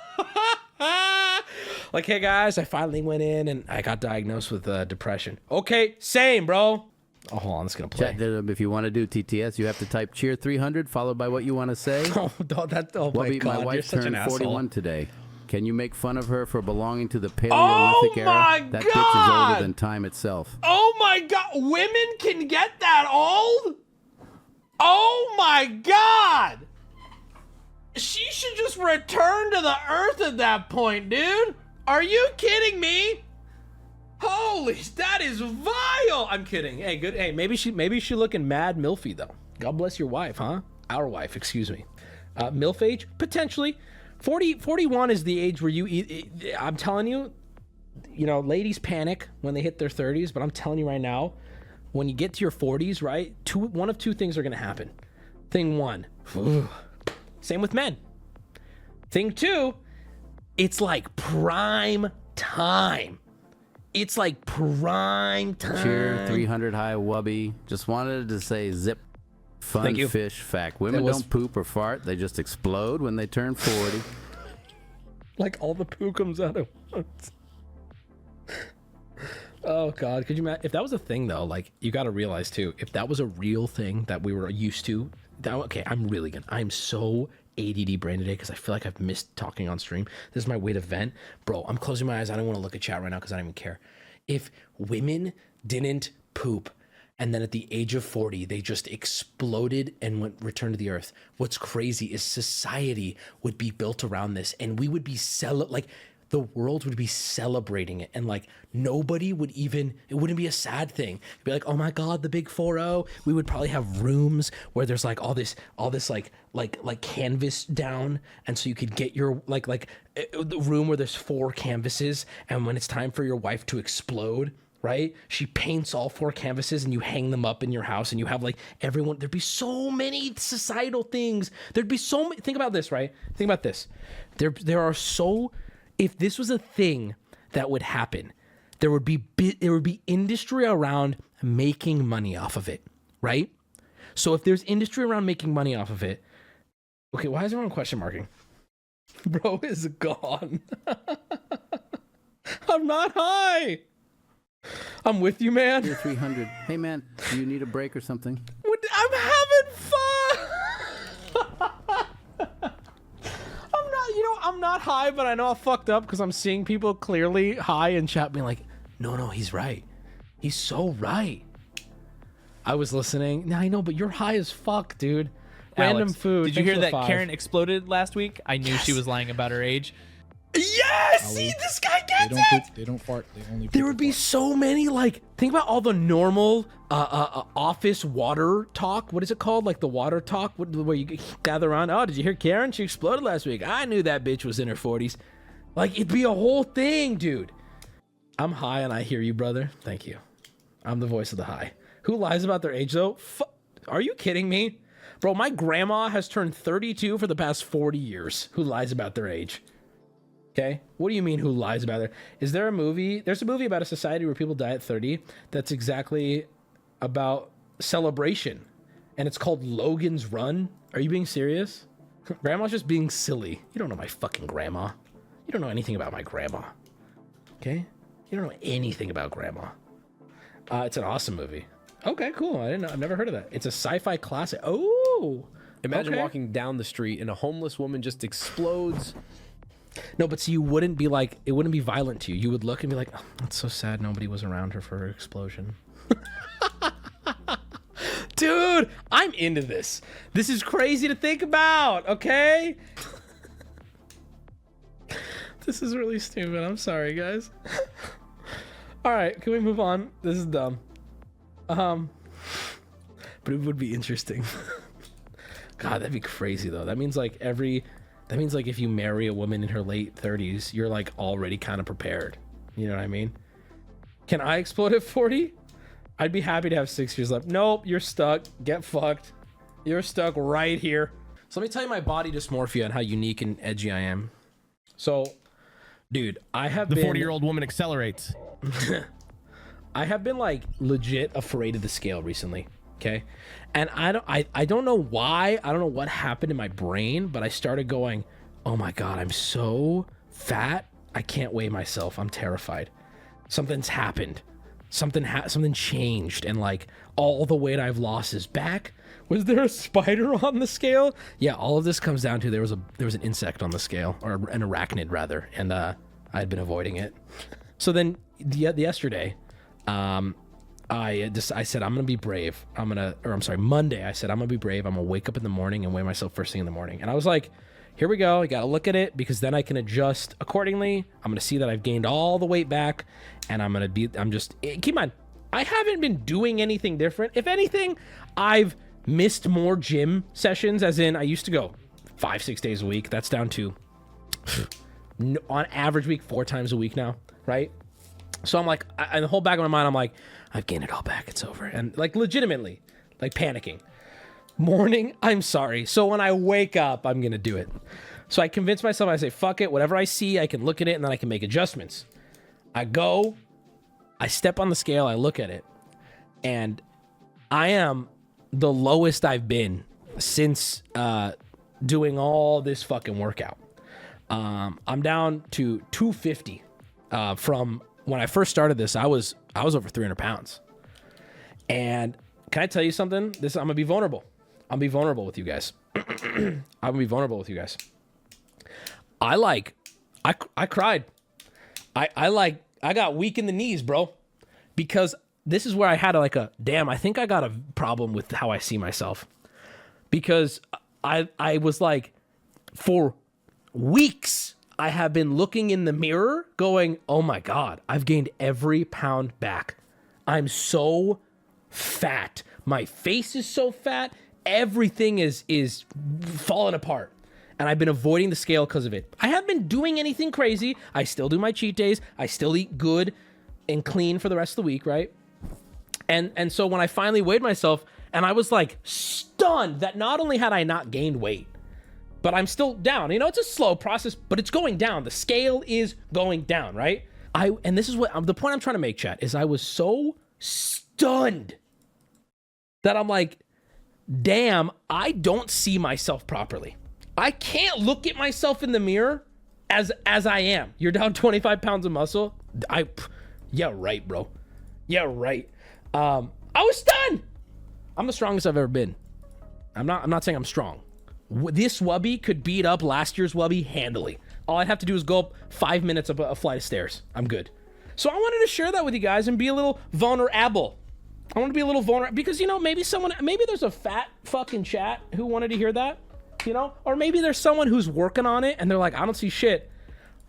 Like, hey, guys, I finally went in and I got diagnosed with depression. Okay, same, bro. Oh, hold on, it's going to play. If you want to do TTS, you have to type cheer 300 followed by what you want to say. Oh my God, my wife you're such turned an 41 today. Can you make fun of her for belonging to the Paleolithic era? That bitch is older than time itself. Oh my God, women can get that old? Oh my God. She should just return to the earth at that point, dude. Are you kidding me? Holy, that is vile. I'm kidding. Hey, good. Hey, maybe she looking mad milfy though. God bless your wife, huh? Our wife, excuse me. MILF age? Potentially. 41 is the age where you eat. I'm telling you, ladies panic when they hit their 30s, but I'm telling you right now, when you get to your 40s, right? One of two things are going to happen. Thing one, same with men. Thing two, it's like prime time. It's like prime time. Cheer 300 high Wubby. Just wanted to say zip. Fun fish fact. Women don't poop or fart. They just explode when they turn 40. Like all the poo comes out at once. Oh God, could you imagine if that was a thing though? Like, you got to realize too, if that was a real thing that we were used to. I'm so ADD brain today because I feel like I've missed talking on stream. This is my way to vent. Bro, I'm closing my eyes. I don't want to look at chat right now because I don't even care. If women didn't poop and then at the age of 40, they just exploded and returned to the earth, what's crazy is society would be built around this and we would be the world would be celebrating it, and like nobody would even, it wouldn't be a sad thing. It'd be like, oh my God, the big 4-0. We would probably have rooms where there's like all this like canvas down, and so you could get your the room where there's 4 canvases, and when it's time for your wife to explode, right? She paints all 4 canvases and you hang them up in your house, and you have like everyone. There'd be so many societal things. There'd be so many. Think about this, right? Think about this. There are so. If this was a thing that would happen, there would be industry around making money off of it, right? So if there's industry around making money off of it, okay, why is everyone question marking? Bro is gone. I'm not high. I'm with you, man. You're 300. Hey, man, do you need a break or something? I'm having fun. I'm not high, but I know I fucked up because I'm seeing people clearly high in chat being like, no, he's right. He's so right. I was listening. Now I know, but you're high as fuck, dude. Random Alex, food. Did you hear that Karen exploded last week? I knew she was lying about her age. Yes! See, this guy gets it! They don't fart. They only. There would be so many, like, think about all the normal office water talk. What is it called? Like the water talk where you gather around. Oh, did you hear Karen? She exploded last week. I knew that bitch was in her 40s. Like, it'd be a whole thing, dude. I'm high and I hear you, brother. Thank you. I'm the voice of the high. Who lies about their age, though? Are you kidding me? Bro, my grandma has turned 32 for the past 40 years. Who lies about their age? Okay? What do you mean who lies about it? Is there a movie? There's a movie about a society where people die at 30 that's exactly about celebration. And it's called Logan's Run. Are you being serious? Grandma's just being silly. You don't know my fucking grandma. You don't know anything about my grandma. Okay? You don't know anything about grandma. It's an awesome movie. Okay, cool. I didn't know. I've never heard of that. It's a sci-fi classic. Oh! Imagine okay. walking down the street and a homeless woman just explodes. No, but see, you wouldn't be like, it wouldn't be violent to you. You would look and be like, oh, that's so sad nobody was around her for her explosion. Dude, I'm into this. This is crazy to think about, okay? This is really stupid. I'm sorry, guys. All right, can we move on? This is dumb. But it would be interesting. God, that'd be crazy, though. That means like if you marry a woman in her late 30s, you're like already kind of prepared. You know what I mean? Can I explode at 40? I'd be happy to have 6 years left. Nope, you're stuck. Get fucked. You're stuck right here. So let me tell you my body dysmorphia and how unique and edgy I am. So, dude, I have been... The 40-year-old woman accelerates. I have been like legit afraid of the scale recently. Okay. And I don't know why. I don't know what happened in my brain, but I started going, oh my God, I'm so fat. I can't weigh myself. I'm terrified. Something's happened. Something changed. And like all the weight I've lost is back. Was there a spider on the scale? Yeah. All of this comes down to there was an insect on the scale, or an arachnid rather. And I'd been avoiding it. So then yesterday, I said, I'm going to be brave. Monday, I said, I'm going to be brave. I'm going to wake up in the morning and weigh myself first thing in the morning. And I was like, here we go. I got to look at it because then I can adjust accordingly. I'm going to see that I've gained all the weight back and keep in mind, I haven't been doing anything different. If anything, I've missed more gym sessions, as in I used to go 5-6 days a week. That's down to on average week 4 times a week now. Right. So I'm like, in the whole back of my mind, I'm like, I've gained it all back. It's over. And like legitimately, like panicking. Morning, I'm sorry. So when I wake up, I'm going to do it. So I convince myself, I say, fuck it. Whatever I see, I can look at it and then I can make adjustments. I go, I step on the scale, I look at it. And I am the lowest I've been since doing all this fucking workout. I'm down to 250 from when I first started this. I was over 300 pounds. And can I tell you something? I'm gonna be vulnerable. I'm gonna be vulnerable with you guys. I cried. I got weak in the knees, bro, because this is where I had I think I got a problem with how I see myself, because I was like, for weeks, I have been looking in the mirror going, oh my God, I've gained every pound back. I'm so fat. My face is so fat. Everything is falling apart. And I've been avoiding the scale because of it. I haven't been doing anything crazy. I still do my cheat days. I still eat good and clean for the rest of the week, right? And so when I finally weighed myself, and I was like stunned that not only had I not gained weight, but I'm still down. You know, it's a slow process, but it's going down. The scale is going down, right? And this is what the point I'm trying to make, chat, is I was so stunned that I'm like, damn, I don't see myself properly. I can't look at myself in the mirror as I am. You're down 25 pounds of muscle. Yeah, right, bro. Yeah, right. I was stunned. I'm the strongest I've ever been. I'm not saying I'm strong. This Wubby could beat up last year's Wubby handily. All I'd have to do is go up 5 minutes up a flight of stairs. I'm good. So I wanted to share that with you guys and be a little vulnerable. I want to be a little vulnerable because, you know, maybe there's a fat fucking chat who wanted to hear that, you know, or maybe there's someone who's working on it and they're like, I don't see shit.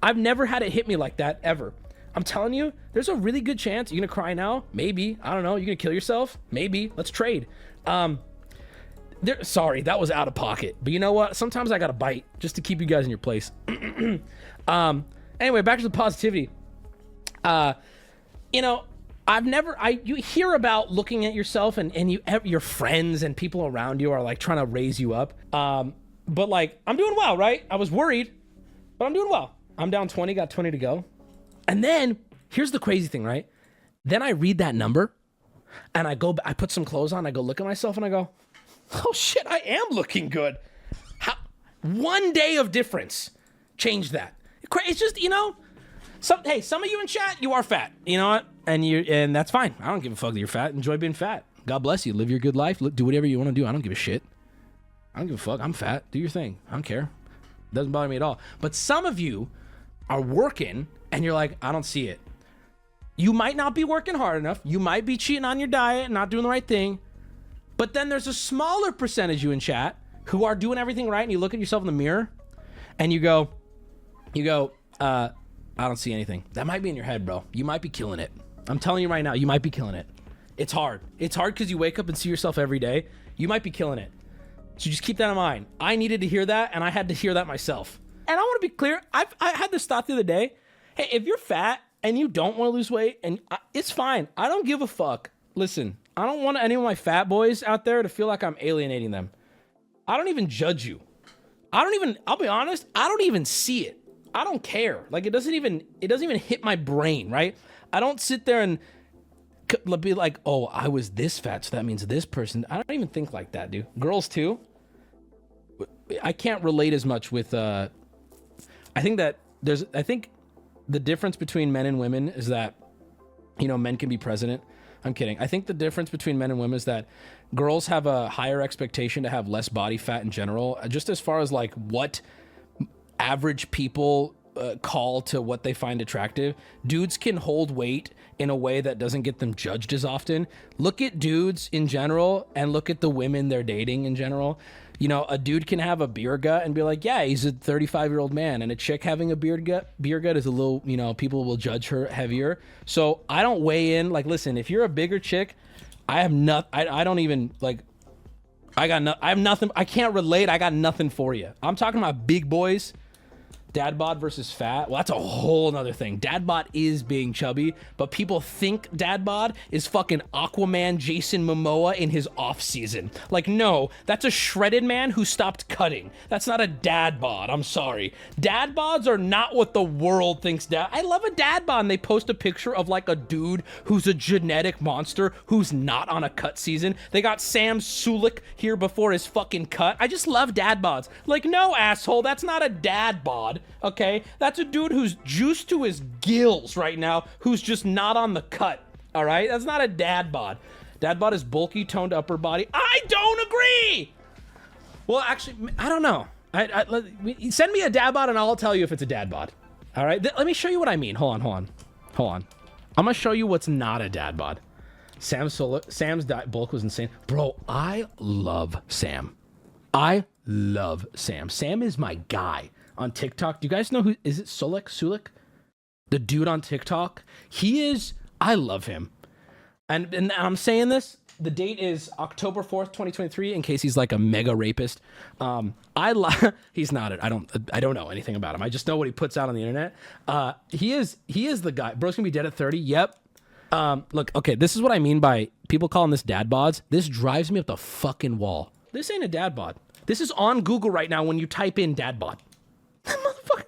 I've never had it hit me like that ever. I'm telling you, there's a really good chance you're gonna cry now. Maybe. I don't know. You're gonna kill yourself. Maybe. Let's trade. Sorry, that was out of pocket. But you know what? Sometimes I gotta bite just to keep you guys in your place. Anyway, back to the positivity. You know, you hear about looking at yourself and your friends and people around you are like trying to raise you up. But like, I'm doing well, right? I was worried, but I'm doing well. I'm down 20, got 20 to go. And then here's the crazy thing, right? Then I read that number and I put some clothes on. I go look at myself and I go, oh shit, I am looking good. One day of difference changed that. It's just, you know, some of you in chat, you are fat. You know what? And that's fine. I don't give a fuck that you're fat. Enjoy being fat. God bless you. Live your good life. Do whatever you want to do. I don't give a shit. I don't give a fuck. I'm fat. Do your thing. I don't care. Doesn't bother me at all. But some of you are working and you're like, I don't see it. You might not be working hard enough. You might be cheating on your diet and not doing the right thing. But then there's a smaller percentage of you in chat who are doing everything right, and you look at yourself in the mirror and you go, I don't see anything. That might be in your head, bro. You might be killing it. I'm telling you right now, you might be killing it. It's hard. It's hard because you wake up and see yourself every day. You might be killing it. So just keep that in mind. I needed to hear that, and I had to hear that myself. And I want to be clear. I had this thought the other day. Hey, if you're fat and you don't want to lose weight, it's fine. I don't give a fuck. Listen, I don't want any of my fat boys out there to feel like I'm alienating them. I don't even judge you. I'll be honest, I don't even see it. I don't care. Like, it doesn't even hit my brain, right? I don't sit there and be like, oh, I was this fat, so that means this person. I don't even think like that, dude. Girls too. I can't relate as much with, I think the difference between men and women is that, you know, men can be president. I'm kidding. I think the difference between men and women is that girls have a higher expectation to have less body fat in general, just as far as like what average people call to what they find attractive. Dudes can hold weight in a way that doesn't get them judged as often. Look at dudes in general and look at the women they're dating in general. You know, a dude can have a beer gut and be like, yeah, he's a 35-year-old man. And a chick having a beer gut is a little, you know, people will judge her heavier. So I don't weigh in. Like, listen, if you're a bigger chick, I have I don't even, like, I have nothing. I can't relate. I got nothing for you. I'm talking about big boys. Dad bod versus fat. Well, that's a whole nother thing. Dad bod is being chubby, but people think dad bod is fucking Aquaman Jason Momoa in his off season. Like, no, that's a shredded man who stopped cutting. That's not a dad bod. I'm sorry. Dad bods are not what the world thinks dad. I love a dad bod, and they post a picture of like a dude who's a genetic monster who's not on a cut season. They got Sam Sulik here before his fucking cut. I just love dad bods. Like, no, asshole, that's not a dad bod. Okay, that's a dude who's juiced to his gills right now, who's just not on the cut. All right, that's not a dad bod. Dad bod is bulky, toned upper body. I don't agree. Well, actually, I don't know. Send me a dad bod and I'll tell you if it's a dad bod. All right, let me show you what I mean. Hold on. I'm gonna show you what's not a dad bod. Sam's bulk was insane, bro. I love Sam. Sam is my guy. On TikTok, do you guys know who is it? Sulik, the dude on TikTok. I love him, and I'm saying this. The date is October 4th, 2023. In case he's like a mega rapist, he's not. I don't know anything about him. I just know what he puts out on the internet. He is the guy. Bro's gonna be dead at 30. Yep. Look, okay, this is what I mean by people calling this dad bods. This drives me up the fucking wall. This ain't a dad bod. This is on Google right now when you type in dad bod. Motherfucker.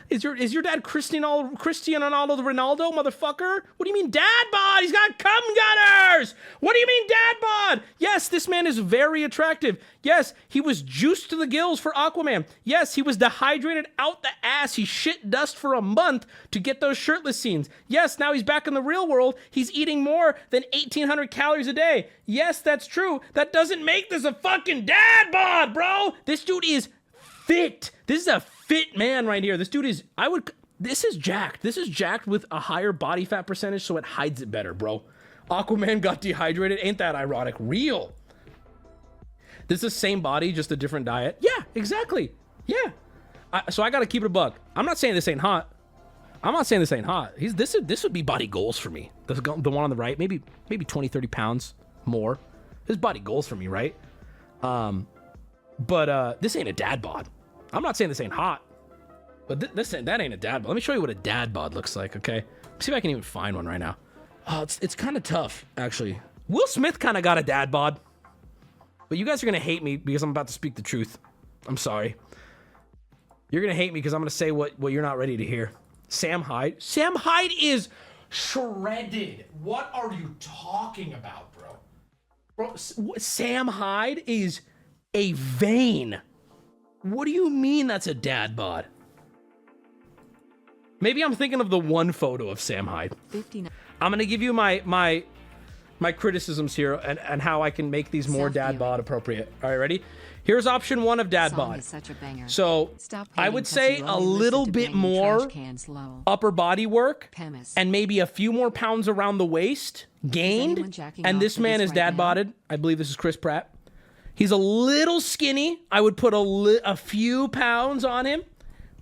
Is your dad Cristiano Ronaldo, motherfucker? What do you mean dad bod? He's got cum gutters. What do you mean dad bod? Yes, this man is very attractive. Yes, he was juiced to the gills for Aquaman. Yes, he was dehydrated out the ass. He shit dust for a month to get those shirtless scenes. Yes, now he's back in the real world. He's eating more than 1,800 calories a day. Yes, that's true. That doesn't make this a fucking dad bod, bro. This dude is fit. This is a fit man right here. This dude is, this is jacked. This is jacked with a higher body fat percentage, so it hides it better, bro. Aquaman got dehydrated. Ain't that ironic? Real. This is the same body, just a different diet. Yeah, exactly. Yeah. So I got to keep it a buck. I'm not saying this ain't hot. I'm not saying this ain't hot. This would be body goals for me. The one on the right, maybe 20, 30 pounds more. This is body goals for me, right? But this ain't a dad bod. I'm not saying this ain't hot, but that ain't a dad bod. Let me show you what a dad bod looks like, okay? See if I can even find one right now. Oh, it's kind of tough, actually. Will Smith kind of got a dad bod, but you guys are gonna hate me because I'm about to speak the truth. I'm sorry. You're gonna hate me because I'm gonna say what you're not ready to hear. Sam Hyde. Sam Hyde is shredded. What are you talking about, bro? Bro, Sam Hyde is a vein. What do you mean that's a dad bod? Maybe I'm thinking of the one photo of Sam Hyde. 59. I'm gonna give you my criticisms here and how I can make these more dad bod appropriate. All right, ready? Here's option 1 of dad bod. So I would say a little bit more upper body work and maybe a few more pounds around the waist gained. And this man is dad bodded. I believe this is Chris Pratt. He's a little skinny. I would put a few pounds on him,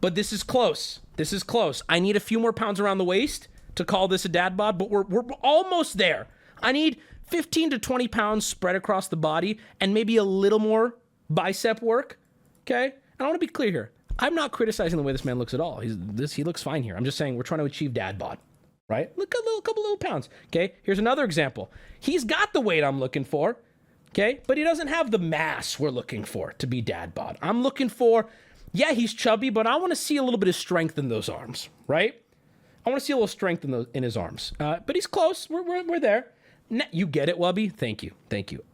but this is close. This is close. I need a few more pounds around the waist to call this a dad bod, but we're almost there. I need 15 to 20 pounds spread across the body and maybe a little more bicep work, okay? And I want to be clear here. I'm not criticizing the way this man looks at all. He looks fine here. I'm just saying we're trying to achieve dad bod, right? Look at a couple little pounds, okay? Here's another example. He's got the weight I'm looking for, okay? But he doesn't have the mass we're looking for to be dad bod. I'm looking for, yeah, he's chubby, but I want to see a little bit of strength in those arms, right? I want to see a little strength in his arms. But he's close. We're there. You get it, Wubby? Thank you.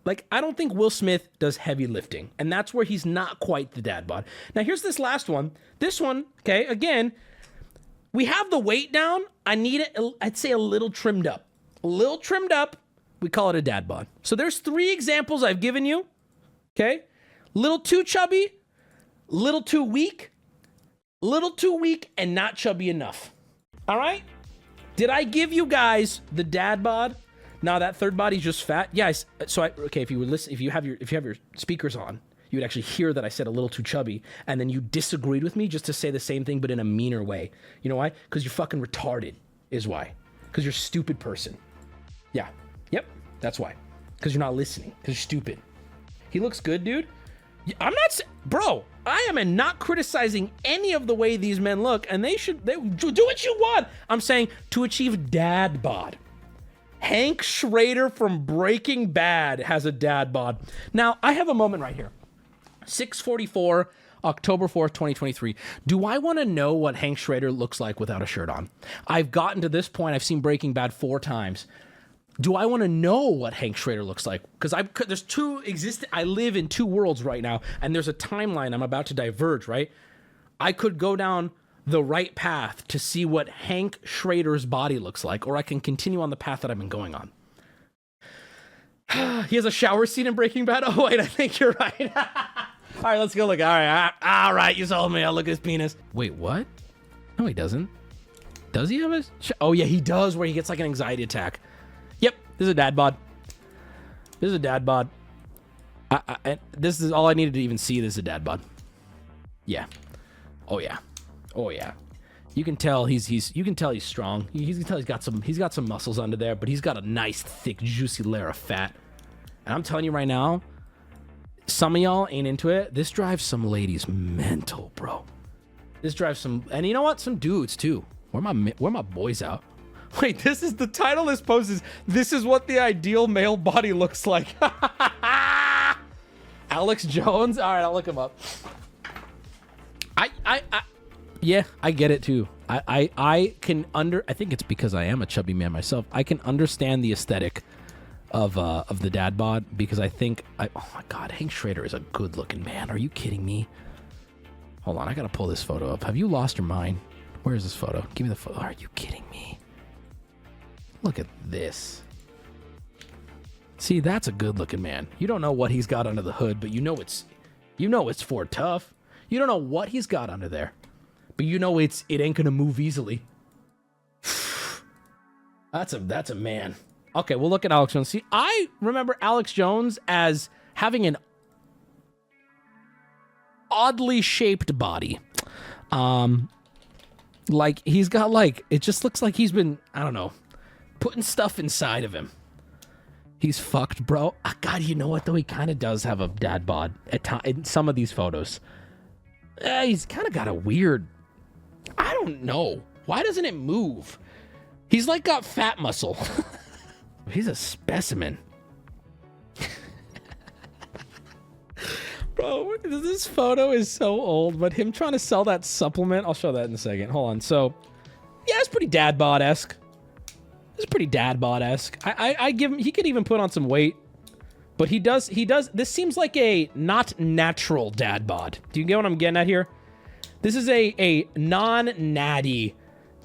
Like, I don't think Will Smith does heavy lifting, and that's where he's not quite the dad bod. Now, here's this last one. This one, okay, again, we have the weight down. I need it, I'd say a little trimmed up. A little trimmed up, we call it a dad bod. So there's 3 examples I've given you, okay? Little too chubby, little too weak, and not chubby enough. All right? Did I give you guys the dad bod? Now that third body's just fat. Yes. Okay. If you would listen, if you have your speakers on, you would actually hear that I said a little too chubby, and then you disagreed with me just to say the same thing but in a meaner way. You know why? Because you're fucking retarded. Is why. Because you're a stupid person. Yeah. Yep. That's why. Because you're not listening. Because you're stupid. He looks good, dude. I'm not, bro. I am not criticizing any of the way these men look, and they do what you want. I'm saying to achieve dad bod. Hank Schrader from Breaking Bad has a dad bod. Now, I have a moment right here. 6:44, October 4th, 2023. Do I want to know what Hank Schrader looks like without a shirt on? I've gotten to this point. I've seen Breaking Bad 4 times. Do I want to know what Hank Schrader looks like? Because there's 2 existing. I live in 2 worlds right now, and there's a timeline I'm about to diverge, right? I could go down the right path to see what Hank Schrader's body looks like, or I can continue on the path that I've been going on. He has a shower scene in Breaking Bad. Oh, wait, I think you're right. All right, let's go look. All right, you sold me. I'll look at his penis. Wait, what? No, he doesn't. Does he have a... Oh, yeah, he does, where he gets like an anxiety attack. Yep, this is a dad bod. This is a dad bod. This is all I needed to even see. This is a dad bod. Yeah. Oh, yeah. Oh yeah, you can tell he's strong. You can tell he's got some muscles under there, but he's got a nice thick juicy layer of fat. And I'm telling you right now, some of y'all ain't into it. This drives some ladies mental, bro. This drives some, and you know what? Some dudes too. Where my boys out? Wait, this is the title of this post is "This is what the ideal male body looks like." Alex Jones. All right, I'll look him up. Yeah, I get it too. I think it's because I am a chubby man myself. I can understand the aesthetic of the dad bod because I think oh my God, Hank Schrader is a good looking man. Are you kidding me? Hold on, I gotta pull this photo up. Have you lost your mind? Where is this photo? Give me the photo. Are you kidding me? Look at this. See, that's a good looking man. You don't know what he's got under the hood, but you know it's Ford Tough. You don't know what he's got under there. But you know it ain't gonna move easily. That's a man. Okay, we'll look at Alex Jones. See, I remember Alex Jones as having an oddly shaped body. Like he's got like, it just looks like he's been, I don't know, putting stuff inside of him. He's fucked, bro. God, you know what though? He kind of does have a dad bod in some of these photos. He's kind of got a weird, I don't know. Why doesn't it move? He's like got fat muscle. He's a specimen. Bro, this photo is so old, but him trying to sell that supplement, I'll show that in a second. Hold on. So, yeah, it's pretty dad bod-esque. It's pretty dad bod-esque. I give him, he could even put on some weight, but he does, this seems like a not natural dad bod. Do you get what I'm getting at here? This is a non-natty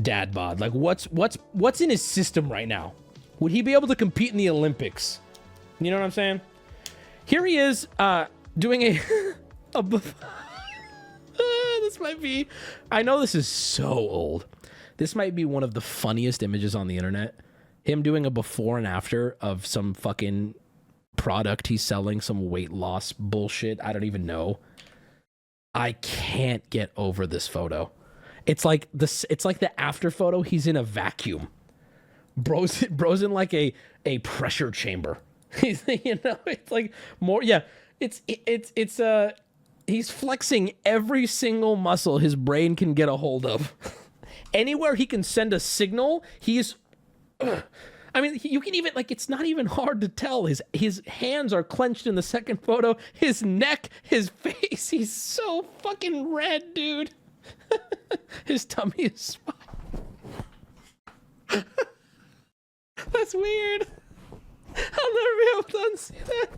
dad bod. Like what's in his system right now? Would he be able to compete in the Olympics? You know what I'm saying? Here he is, doing a this might be, I know this is so old. This might be one of the funniest images on the internet. Him doing a before and after of some fucking product he's selling, some weight loss bullshit. I don't even know. I can't get over this photo. It's like the after photo. He's in a vacuum. Bro's in like a pressure chamber. He's, you know, it's like more, yeah. He's flexing every single muscle his brain can get a hold of. Anywhere he can send a signal, he's, I mean, you can even, like, it's not even hard to tell. His hands are clenched in the second photo. His neck, his face, he's so fucking red, dude. His tummy is smiling. That's weird. I'll never be able to unsee that.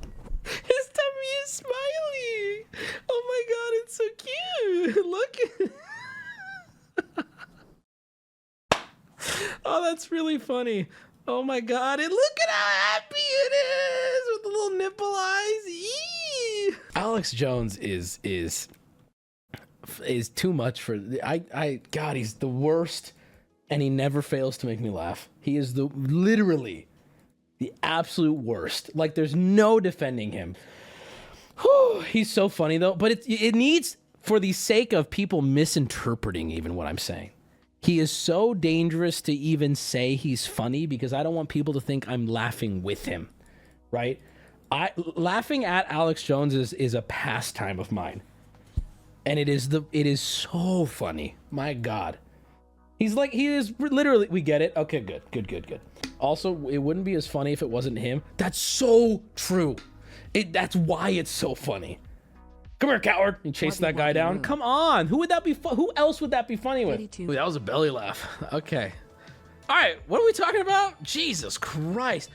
His tummy is smiling. Oh my god, it's so cute. Look. Oh, that's really funny. Oh my god, and look at how happy it is with the little nipple eyes. Eee! Alex Jones is too much for God, he's the worst, and he never fails to make me laugh. He is literally the absolute worst. Like, there's no defending him. Whew, he's so funny though, but it needs, for the sake of people misinterpreting even what I'm saying. He is so dangerous to even say he's funny because I don't want people to think I'm laughing with him, right? Laughing at Alex Jones is a pastime of mine. And it is so funny. My God. He is literally, we get it. Okay, good. Also, it wouldn't be as funny if it wasn't him. That's so true. That's why it's so funny. Come here, coward. You chase that guy down. Come on. Who would that be? Who else would that be funny with? Ooh, that was a belly laugh. Okay. All right. What are we talking about? Jesus Christ.